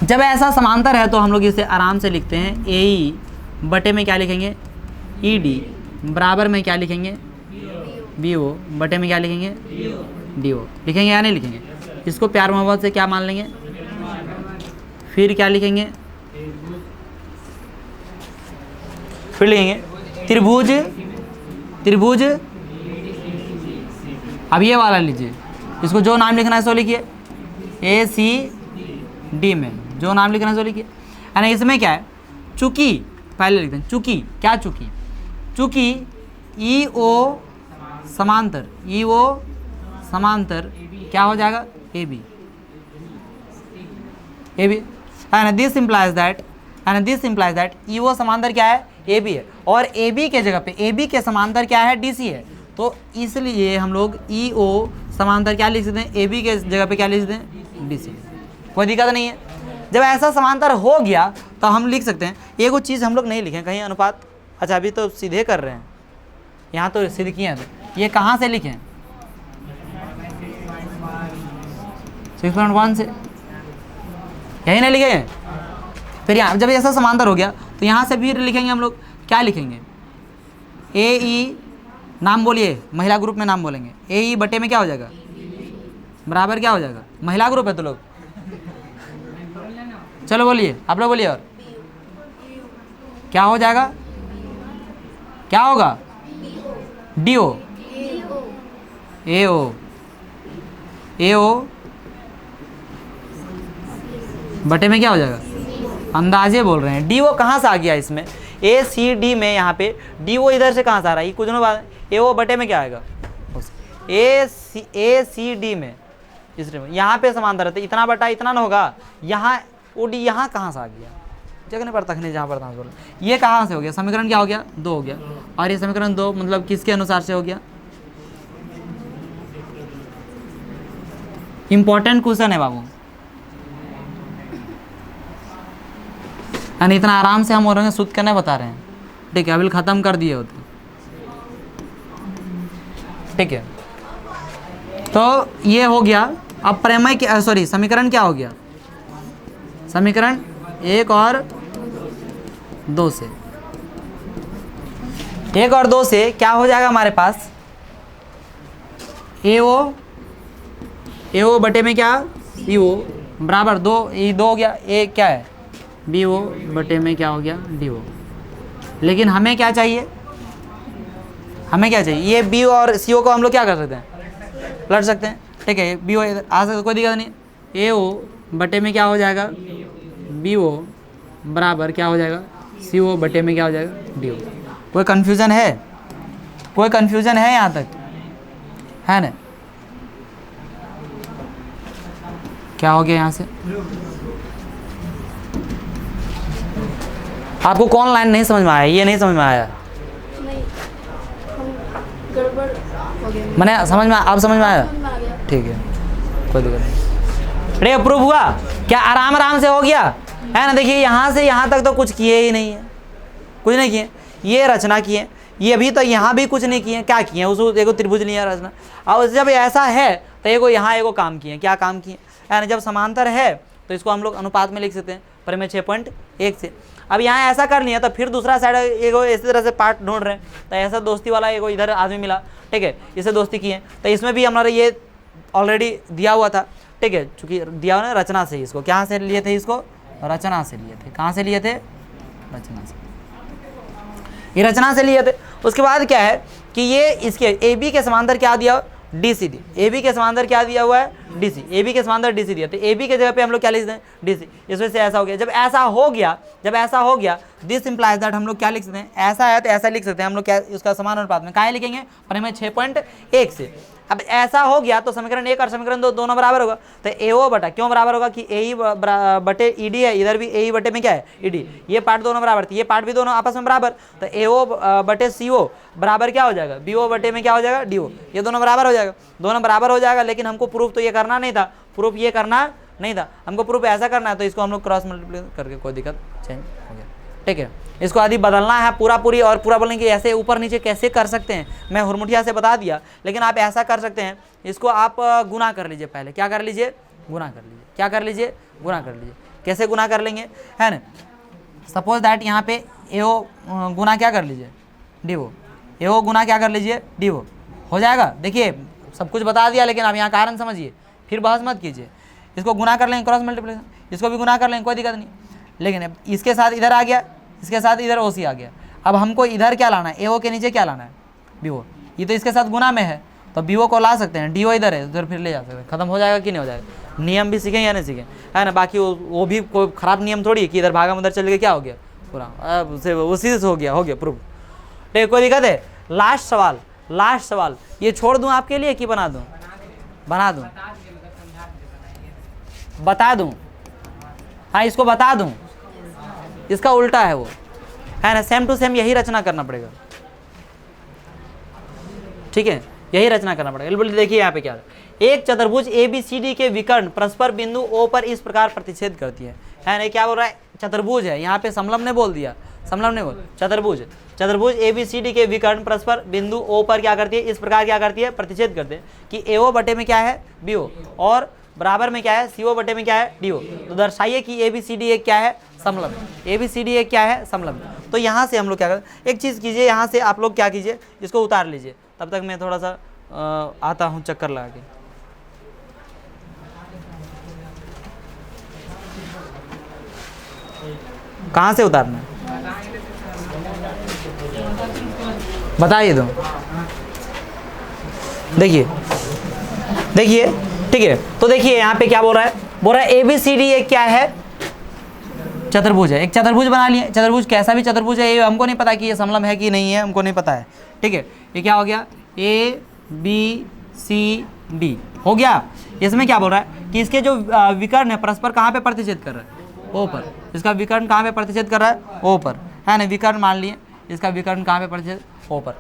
जब ऐसा समांतर है तो हम लोग इसे आराम से लिखते हैं, AE बटे में क्या लिखेंगे, ED बराबर में क्या लिखेंगे, BO बटे में क्या लिखेंगे, DO लिखेंगे या नहीं लिखेंगे। इसको प्यार मोहब्बत से क्या मान लेंगे, फिर क्या लिखेंगे, फिर लिखेंगे त्रिभुज। अब ये वाला लीजिए, इसको जो नाम लिखना है सो लिखिए, ACD में जो नाम लिखना है सो लिखिए, है ना। इसमें क्या है, चूंकि पहले लिखते हैं, चूंकि EO समांतर क्या हो जाएगा, AB, and this implies that EO समांतर क्या है, AB है, और AB के जगह पे AB के समांतर क्या है, DC है। तो इसलिए हम लोग EO समांतर क्या लिख सकते हैं, AB के जगह पे क्या लिख सकते हैं, DC। कोई दिक्कत नहीं है। जब ऐसा समांतर हो गया तो हम लिख सकते हैं, एगो चीज़ हम लोग नहीं लिखें कहीं, अनुपात। अच्छा अभी तो सीधे कर रहे हैं, यहाँ तो सिद्ध किए हैं, तो ये कहाँ से लिखें, 6.1 से, यही नहीं लिखे हैं। फिर यहाँ जब ऐसा समांतर हो गया तो यहाँ से भी लिखेंगे हम लोग, क्या लिखेंगे, AE नाम बोलिए, महिला ग्रुप में नाम बोलेंगे, AE बटे में क्या हो जाएगा, बराबर क्या हो जाएगा, महिला ग्रुप है तो लोग, चलो बोलिए आप लोग बोलिए, और क्या हो जाएगा, क्या होगा, DO AO बटे में क्या हो जाएगा, अंदाजे बोल रहे हैं। DO कहाँ से आ गया इसमें, ACD में, यहाँ पे DO इधर से कहाँ से आ रहा है, कुछ दिनों बाद AO बटे में क्या आएगा, ACD में, इसलिए यहाँ पे समांतर रहते, इतना बटा इतना ना होगा, यहाँ OD यहाँ कहाँ से आ गया, जगने पर तक नहीं, जहाँ पर बोल, ये कहाँ से हो गया, समीकरण क्या हो गया, 2 हो गया। और ये समीकरण 2 मतलब किसके अनुसार से हो गया, इंपॉर्टेंट क्वेश्चन है बाबू, यानी इतना आराम से हम और शुद्ध करने बता रहे हैं। ठीक है, अभी ख़त्म कर दिए होते। ठीक है, तो ये हो गया। अब प्रमेय क्या, सॉरी समीकरण क्या हो गया, समीकरण 1 और 2 से, 1 और 2 से क्या हो जाएगा हमारे पास, ए ओ बटे में क्या सी ओ बराबर 2, ये 2 हो गया, ए क्या है बी ओ बटे में क्या हो गया डी ओ। लेकिन हमें क्या चाहिए, हमें क्या चाहिए, ये बी और सी ओ को हम लोग क्या कर सकते हैं, पलट सकते हैं। ठीक है, बी ओ आ सकते, कोई दिक्कत नहीं। ए ओ बटे में क्या हो जाएगा बी ओ बराबर क्या हो जाएगा सी ओ बटे में क्या हो जाएगा डी ओ। कोई कन्फ्यूज़न है, कोई कन्फ्यूज़न है यहाँ तक, है ना? क्या हो गया यहाँ से, आपको कौन लाइन नहीं समझ में आया, ये नहीं समझ में आया, नहीं, हम गड़बड़ हो गया। मैंने समझ में, आप समझ में आया, समझ में आ गया। ठीक है, कोई दिक्कत नहीं। रे अप्रूव हुआ क्या, आराम आराम से हो गया, है ना? देखिए यहाँ से यहाँ तक तो कुछ किए ही नहीं है, कुछ नहीं किए, ये रचना किए, ये अभी तो यहाँ भी कुछ नहीं किए, क्या किए उसको, देखो त्रिभुज लिया रचना। और जब ऐसा है तो एगो यहाँ एगो काम किए, क्या काम किए, है ना? जब समांतर है तो इसको हम लोग अनुपात में लिख सकते हैं, प्रमेय 6.1 से। अब यहाँ ऐसा कर लिया तो फिर दूसरा साइड एगो इसी तरह से पार्ट ढूंढ रहे हैं, तो ऐसा दोस्ती वाला एगो इधर आदमी मिला, ठीक है, इससे दोस्ती किए, तो इसमें भी हमारा ये ऑलरेडी दिया हुआ था। ठीक है, चूँकि दिया हुआ ना रचना से, इसको कहाँ से लिए थे, इसको रचना से लिए थे, कहाँ से लिए थे, रचना से, ये रचना से लिए थे। उसके बाद क्या है कि ये इसके ए बी के समांतर क्या दिया, D C D, A B के समांतर क्या दिया हुआ है डी सी, ए बी के समांतर डी सी दिया, तो ए बी के जगह पे हम लोग क्या लिख दें डी सी। इस वजह से ऐसा हो गया, जब ऐसा हो गया, जब ऐसा हो गया दिस इंप्लाइज दैट हम लोग क्या लिख सकते हैं, ऐसा है तो ऐसा लिख सकते हैं हम लोग, क्या उसका समान अनुपात में क्या लिखेंगे, प्रमेय 6.1 से। अब ऐसा हो गया तो समीकरण 1 और समीकरण 2 दोनों बराबर होगा, तो ए ओ बटा क्यों बराबर होगा कि ए बटे ई डी है, इधर भी ए बटे में क्या है ई डी, ये पार्ट दोनों बराबर थे, ये पार्ट भी दोनों आपस में बराबर, तो ए ओ बटे सी ओ बराबर क्या हो जाएगा बी ओ बटे में क्या हो जाएगा डी ओ, ये दोनों बराबर हो जाएगा, दोनों बराबर हो जाएगा। लेकिन हमको प्रूफ तो ये करना नहीं था, प्रूफ ये करना नहीं था, हमको प्रूफ ऐसा करना है, तो इसको हम लोग क्रॉस मल्टीप्लाई करके कोई दिक्कत चेंज हो गया। ठीक है, इसको आदि बदलना है पूरा पूरी, और पूरा बोलेंगे कि ऐसे ऊपर नीचे कैसे कर सकते हैं, मैं हुरमुठिया से बता दिया, लेकिन आप ऐसा कर सकते हैं, इसको आप गुना कर लीजिए, पहले क्या कर लीजिए, गुना कर लीजिए, क्या कर लीजिए, गुना कर लीजिए। कैसे गुना कर लेंगे, है ना? सपोज दैट यहाँ पे ए ओ गुना क्या कर लीजिए डी ओ, ए ओ गुना क्या कर लीजिए डी ओ, हो जाएगा। देखिए सब कुछ बता दिया, लेकिन आप यहाँ कारण समझिए, फिर बहस मत कीजिए। इसको गुना कर लेंगे क्रॉस मल्टीप्लिकेशन, इसको भी गुना कर लेंगे, कोई दिक्कत नहीं। लेकिन अब इसके साथ इधर आ गया, इसके साथ इधर ओ सी आ गया, अब हमको इधर क्या लाना है, ए ओ के नीचे क्या लाना है बी ओ, ये तो इसके साथ गुना में है, तो बी ओ को ला सकते हैं, डी ओ इधर है, उधर फिर ले जा सकते हैं, खत्म हो जाएगा कि नहीं हो जाएगा। नियम भी सीखें या नहीं सीखें, है ना? बाकी वो भी कोई खराब नियम थोड़ी है कि इधर भागा उधर चल गया, क्या हो गया पूरा, अब उसे उसी से हो गया प्रूफ। ठीक है, कोई दिक्कत है? लास्ट सवाल, लास्ट सवाल, ये छोड़ दूँ आपके लिए कि बना दूँ, बना दूँ, बता दूँ, हाँ इसको बता दूँ, इसका उल्टा है वो, है ना? सेम टू सेम यही रचना करना पड़ेगा, ठीक है, यही रचना करना पड़ेगा। बोलिए देखिए यहाँ पे क्या है, एक चतुर्भुज ए बी सी डी के विकर्ण परस्पर बिंदु ओ पर इस प्रकार प्रतिच्छेद करती है ना? क्या बोल रहा है, चतुर्भुज है, यहाँ पे समलंब ने बोल दिया, समलंब ने बोल, चतुर्भुज, चतुर्भुज ए बी सी डी के विकर्ण परस्पर बिंदु ओ पर क्या करती है, इस प्रकार क्या करती है, प्रतिच्छेद करते हैं कि ए ओ बटे में क्या है बी ओ, और बराबर में क्या है सी ओ बटे में क्या है डी ओ। तो दर्शाइए कि ए बी सी डी एक क्या है, समलंब, ए बी सी डी एक क्या है, समलंब। तो यहाँ से हम लोग क्या करें, एक चीज़ कीजिए, यहाँ से आप लोग क्या कीजिए, इसको उतार लीजिए, तब तक मैं थोड़ा सा आता हूँ चक्कर लगा के। कहाँ से उतारना है बताइए दो, देखिए देखिए, ठीक है। तो देखिए यहाँ पे क्या बोल रहा है, बोल रहा है ए बी सी डी एक क्या है, चतुर्भुज है, एक चतुर्भुज बना लिए। चतुर्भुज कैसा भी चतुर्भुज है, ये हमको नहीं पता कि ये समलंब है कि नहीं है, हमको नहीं पता है, ठीक है। ये क्या हो गया, ए बी सी डी हो गया। इसमें क्या बोल रहा है कि इसके जो विकर्ण है परस्पर कहाँ पे प्रतिच्छेद कर रहा है, ओ पर। इसका विकर्ण कहाँ पे प्रतिच्छेद कर रहा है, ओ पर, है ना? विकर्ण मान लिए, इसका विकर्ण कहाँ पे प्रतिच्छेद, ओ पर।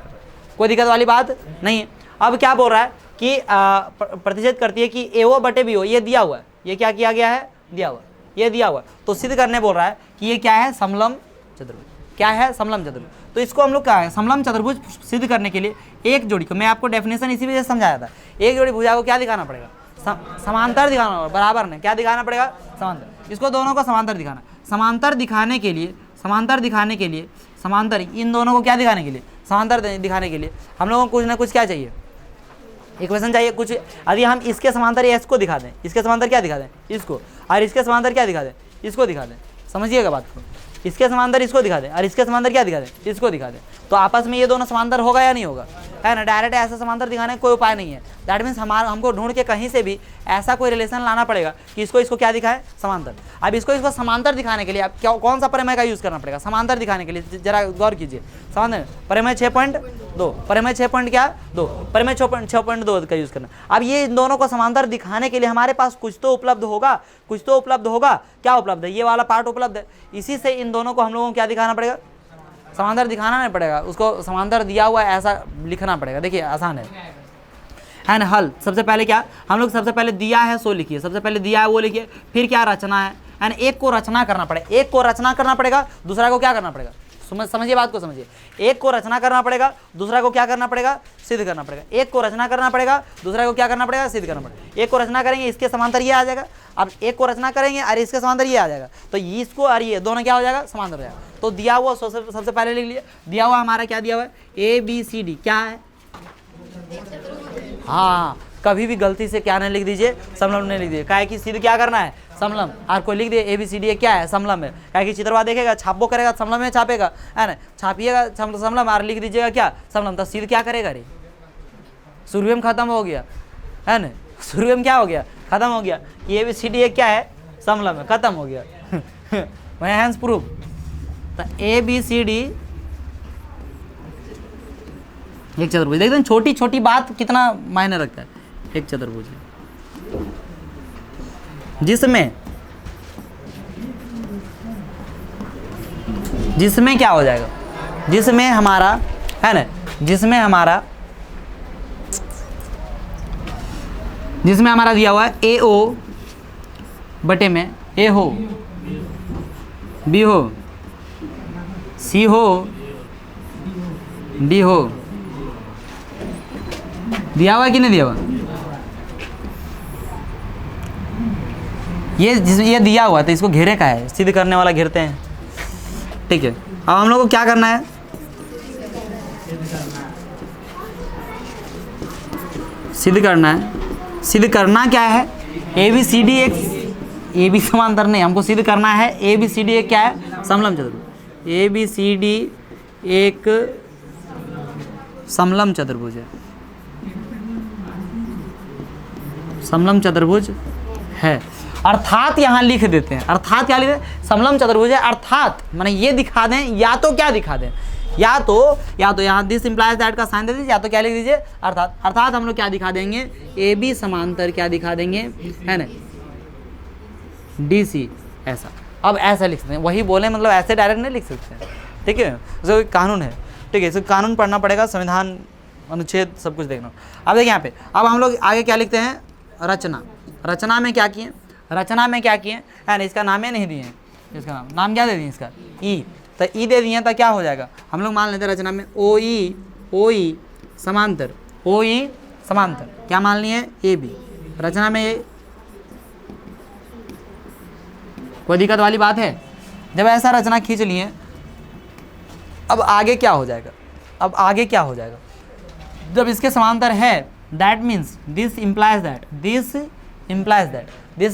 कोई दिक्कत वाली बात नहीं है। अब क्या बोल रहा है कि प्रतिच्छेद करती है कि ए ओ बटे बी ओ, ये दिया हुआ है, ये क्या किया गया है, दिया हुआ, ये दिया हुआ है। तो सिद्ध करने बोल रहा है कि ये क्या है, समलंब चतुर्भुज। क्या है, समलम चतुर्भुज। तो इसको हम लोग क्या है, समलम चतुर्भुज सिद्ध करने के लिए एक जोड़ी को, मैं आपको डेफिनेशन इसी वजह से समझाया था, एक जोड़ी भुजा को क्या दिखाना पड़ेगा, समांतर दिखाना होगा, बराबर नहीं, क्या दिखाना पड़ेगा, समांतर। इसको दोनों को समांतर दिखाना, समांतर दिखाने के लिए, समांतर दिखाने के लिए, समांतर इन दोनों को क्या दिखाने के लिए, समांतर दिखाने के लिए हम लोगों को कुछ ना कुछ क्या चाहिए, इक्वेशन चाहिए कुछ। यदि हम इसके समांतर इसको दिखा दें, इसके समांतर क्या दिखा दें, इसको, और इसके समांतर क्या दिखा दें, इसको दिखा दें, समझिएगा बात को, इसके समांतर इसको दिखा दें और इसके समांतर क्या दिखा दें, इसको दिखा दें, तो आपस में ये दोनों समांतर होगा या नहीं होगा, है ना। डायरेक्ट ऐसा समांतर दिखाने का कोई उपाय नहीं है। दैट मीन्स हमको ढूंढ के कहीं से भी ऐसा कोई रिलेशन लाना पड़ेगा कि इसको क्या दिखाए, समांतर। अब इसको समांतर दिखाने के लिए अब क्या, कौन सा प्रमेय का यूज़ करना पड़ेगा, समांतर दिखाने के लिए, जरा गौर कीजिए। समांतर प्रमेय 6.2, प्रमेय 6.2, प्रमेय 6.2 का यूज़ करना। अब ये इन दोनों को समांतर दिखाने के लिए हमारे पास कुछ तो उपलब्ध होगा, कुछ तो उपलब्ध होगा। क्या उपलब्ध है, ये वाला पार्ट उपलब्ध है। इसी से इन दोनों को हम लोगों को क्या दिखाना पड़ेगा, समांतर दिखाना नहीं पड़ेगा, उसको समांतर दिया हुआ ऐसा लिखना पड़ेगा। देखिए आसान है ना। हल सबसे पहले क्या, हम लोग सबसे पहले दिया है सो लिखिए, सबसे पहले दिया है वो लिखिए, फिर क्या रचना है ना, एक को रचना करना पड़ेगा, एक को रचना करना पड़ेगा, दूसरा को क्या करना पड़ेगा, समझिए बात को समझिए। एक को रचना करना पड़ेगा, दूसरा को क्या करना पड़ेगा, सिद्ध करना पड़ेगा। एक को रचना करना पड़ेगा, दूसरा को क्या करना पड़ेगा, सिद्ध करना पड़ेगा। एक को रचना करेंगे, इसके समांतर ये आ जाएगा। अब एक को रचना करेंगे और इसके समांतर ये आ जाएगा, तो इसको और ये दोनों क्या हो जाएगा, समांतर हो जाएगा। तो दिया हुआ सबसे पहले लिख लिया, दिया हुआ हमारा क्या दिया हुआ है, ABCD क्या है, हाँ, कभी भी गलती से क्या नहीं लिख दीजिए, समलम नहीं लिख दीजिए। क्या है कि सिद्ध क्या करना है, समलम। और कोई लिख दिए ABCD क्या है, समलम है। क्या कि चित्रवा देखेगा, छापो करेगा, समलम में छापेगा, है ना, छापिएगा समलम और लिख दीजिएगा क्या, समलम। तो सिद्ध क्या करेगा रे, शुरू में खत्म हो गया, है ना, शुरू में क्या हो गया, खत्म हो गया। ABCD क्या है, समलम है, खत्म हो गया। वह हैंस प्रूफ। तो ABCD एक चतुर्भुज, देखते हैं छोटी छोटी बात कितना मायने रखता है। एक चतुर्भुज है जिसमें क्या हो जाएगा, जिसमें हमारा, है ना, जिसमें हमारा दिया हुआ है AO बटे में A हो, B हो, C हो, D हो, दिया हुआ है कि नहीं दिया हुआ, ये दिया हुआ है, तो इसको घेरे का है, सिद्ध करने वाला घेरते हैं, ठीक है। अब हम लोग को क्या करना है, सिद्ध करना है। सिद्ध करना क्या है, ABCD एक AB समांतर नहीं, हमको सिद्ध करना है ABCD एक क्या है, समलम चतुर्भुज। ABCD एक समलम चतुर्भुज है, समलम चतुर्भुज है। अर्थात यहाँ लिख देते हैं, अर्थात क्या लिख देते हैं, समलम चतुर्भुज है, अर्थात माने ये दिखा दें, या तो क्या दिखा दें, या तो यहाँ दिस इम्प्लाइज दैट का साइन दे दीजिए, या तो क्या लिख दीजिए, अर्थात। अर्थात हम लोग क्या दिखा देंगे, AB समांतर क्या दिखा देंगे, है ना, DC ऐसा। अब ऐसा लिख सकते हैं, वही बोले मतलब ऐसे डायरेक्ट नहीं लिख सकते हैं, ठीक है, जो कानून है, ठीक है, इसको कानून पढ़ना पड़ेगा, संविधान अनुच्छेद सब कुछ देखना। अब देखिए यहाँ पे, अब हम लोग आगे क्या लिखते हैं, रचना। रचना में क्या किए, रचना में क्या किए, है ना, इसका नाम ही नहीं दिए, इसका नाम क्या दे दिए, इसका ई, तो ई दे दिए, तो क्या हो जाएगा, हम लोग मान लेते हैं रचना में OE समांतर, OE समांतर क्या मान लिए, AB। रचना में कोई दिक्कत वाली बात है, जब ऐसा रचना खींच लिए, अब आगे क्या हो जाएगा, अब आगे क्या हो जाएगा, जब इसके समांतर है, that means this implies that, this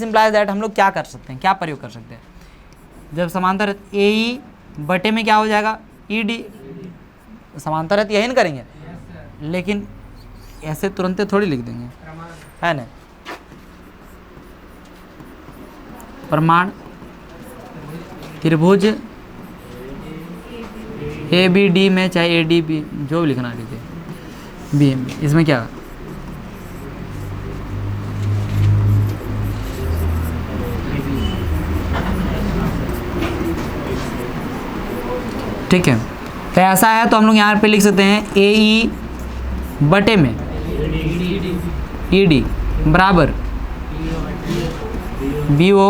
implies that हम लोग क्या कर सकते हैं, क्या प्रयोग कर सकते हैं, जब समांतर AE बटे में क्या हो जाएगा, ED। समांतर है तो यही ना करेंगे, लेकिन ऐसे तुरंत थोड़ी लिख देंगे, है ना। प्रमाण त्रिभुज ABD में, चाहे ADB जो भी लिखना लीजिए, B इसमें क्या, ठीक है। तो ऐसा है तो हम लोग यहाँ पे लिख सकते हैं AE बटे में ED बराबर BO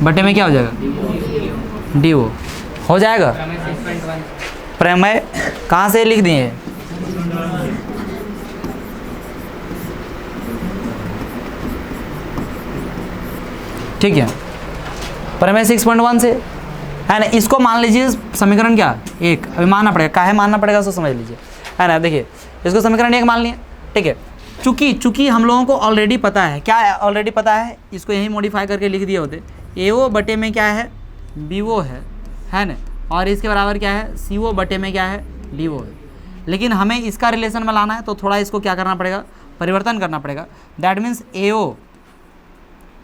बटे में क्या हो जाएगा, DO हो जाएगा। प्रमेय 6.1 प्रमेय कहाँ से लिख दिए? ठीक है, प्रमेय 6.1 से है ना। इसको मान लीजिए समीकरण क्या 1, अभी मानना पड़ेगा, काहे मानना पड़ेगा उसको समझ लीजिए, है ना। देखिए इसको समीकरण 1 मान लिए, ठीक है। चूंकि हम लोगों को ऑलरेडी पता है, क्या ऑलरेडी पता है, इसको यही मॉडिफाई करके लिख दिए होते, AO बटे में क्या है, BO है ना, और इसके बराबर क्या है, CO बटे में क्या है, DO है। लेकिन हमें इसका रिलेशन में लाना है तो थोड़ा इसको क्या करना पड़ेगा, परिवर्तन करना पड़ेगा। दैट मीन्स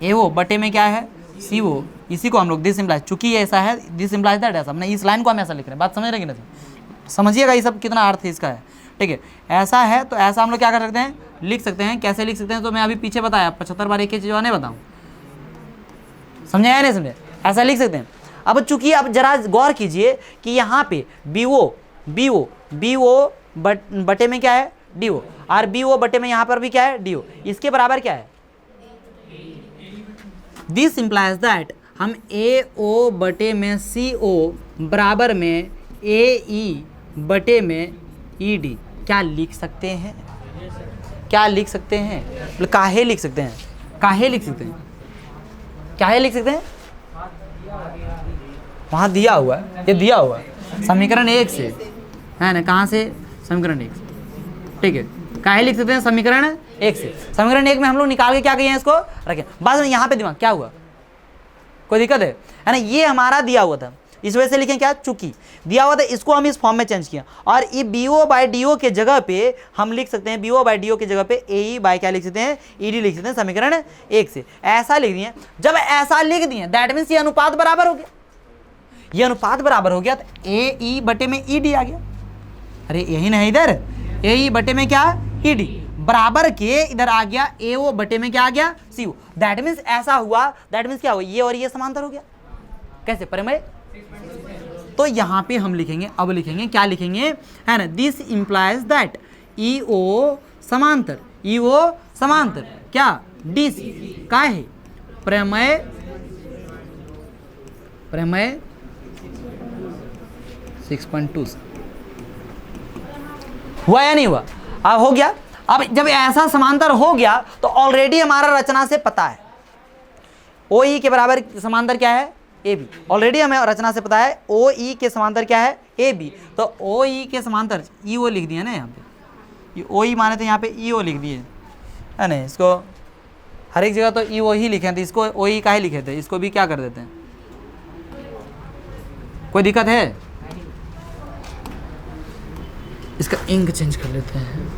AO बटे में क्या है, CO, इसी को हम लोग दिस इम्प्लाइज, चूंकि ये ऐसा है दिस इम्प्लाइज दैट, ऐसा हमने इस लाइन को हम ऐसा लिख रहे हैं। बात समझ रहे कि नहीं? समझिएगा ये सब कितना अर्थ इसका है, ठीक है। ऐसा है तो ऐसा हम लोग क्या कर सकते हैं, लिख सकते हैं। कैसे लिख सकते हैं तो मैं अभी पीछे बताया 75 बार एक ही चीज़ नहीं बताऊँ, समझे या नहीं समझे? ऐसा लिख सकते हैं। अब चूंकि अब जरा गौर कीजिए कि यहाँ पे BO बटे में क्या है, DO, और BO बटे में यहाँ पर भी क्या है, DO, इसके बराबर क्या है, दिस इम्प्लाइज दैट हम AO बटे में CO बराबर में AE बटे में ED क्या लिख सकते हैं, क्या लिख सकते हैं, मतलब काहे लिख सकते हैं, काहे लिख सकते हैं, काहे लिख सकते हैं, वहाँ दिया हुआ है, ये दिया हुआ है समीकरण 1 से, है ना। कहाँ से, समीकरण 1 से, ठीक है। काहे लिख सकते हैं, समीकरण 1 से। समीकरण 1 में हम लोग निकाल के क्या किए हैं, इसको रखें। बाद में यहाँ पे दिमाग क्या हुआ, कोई दिक्कत है ना। ये हमारा दिया हुआ था, इस वजह से लिखें क्या, चूंकि दिया हुआ था, इसको हम इस फॉर्म में चेंज किया, और ये BO/DO के जगह पे हम लिख सकते हैं, BO/DO के जगह पे AE क्या लिख सकते हैं, ED लिख सकते हैं, समीकरण 1 से। ऐसा लिख दिए। जब ऐसा लिख दिए दैट मीन्स ये अनुपात बराबर हो गया, ये अनुपात बराबर हो गया तो AE बटे में ED आ गया। अरे यही नहीं, इधर AE बटे में क्या, ED बराबर के इधर आ गया AO बटे में क्या आ गया, CO। दैट मीन्स ऐसा हुआ, दैट मीन्स क्या हुआ, ये और ये समांतर हो गया। कैसे, प्रमेय। तो यहाँ पे हम लिखेंगे, अब लिखेंगे क्या लिखेंगे, है ना, दिस इम्प्लाइज दैट EO समांतर, EO समांतर क्या, DC का है, प्रमेय 6.2 से हुआ या नहीं हुआ, अब हो गया। अब जब ऐसा समांतर हो गया तो ऑलरेडी हमारा रचना से पता है OE के बराबर समांतर क्या है, AB। ऑलरेडी हमें रचना से पता है OE के समांतर क्या है, AB। तो OE के समांतर EO लिख दिया ना, यहाँ पे OE माने थे, यहाँ पे EO लिख दिए, है ना। इसको हर एक जगह तो EO ही लिखे थे, इसको OE का ही लिखे थे, इसको भी क्या कर देते हैं, कोई दिक्कत है? इसका इंक चेंज कर लेते हैं।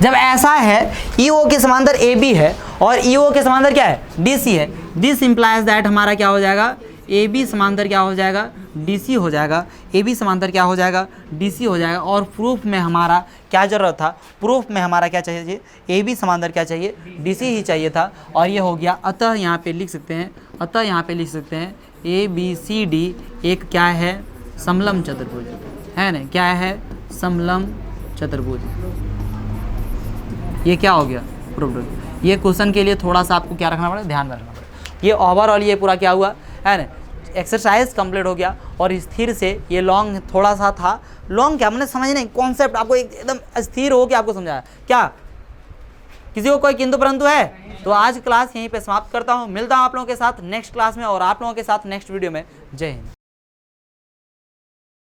जब ऐसा है EO के समांतर AB है और EO के समांतर क्या है, DC है, दिस इम्प्लाइज दैट हमारा क्या हो जाएगा, AB समांतर क्या हो जाएगा, DC हो जाएगा, AB समांतर क्या हो जाएगा, DC हो जाएगा। और प्रूफ में हमारा क्या जरूरत था, प्रूफ में हमारा क्या चाहिए, AB समांतर क्या चाहिए, DC ही चाहिए था, और ये हो गया। अतः यहाँ पे लिख सकते हैं, अतः यहाँ पे लिख सकते हैं ABCD एक क्या है, समलम चतुर्भुज, है ना, क्या है, समलम चतुर्भुज। ये क्या हो गया, प्रूफ। ये क्वेश्चन के लिए थोड़ा सा आपको क्या रखना पड़ेगा, ध्यान में रखना पड़ेगा। ये ओवरऑल ये पूरा क्या हुआ, है ना, एक्सरसाइज कंप्लीट हो गया। और स्थिर से ये लॉन्ग थोड़ा सा था, लॉन्ग क्या मैंने समझ नहीं, कॉन्सेप्ट आपको एकदम स्थिर हो के आपको समझाया। क्या किसी को कोई किंतु परंतु है? तो आज क्लास यहीं पे समाप्त करता हूँ, मिलता हूँ आप लोगों के साथ नेक्स्ट क्लास में और आप लोगों के साथ नेक्स्ट वीडियो में। जय हिंद।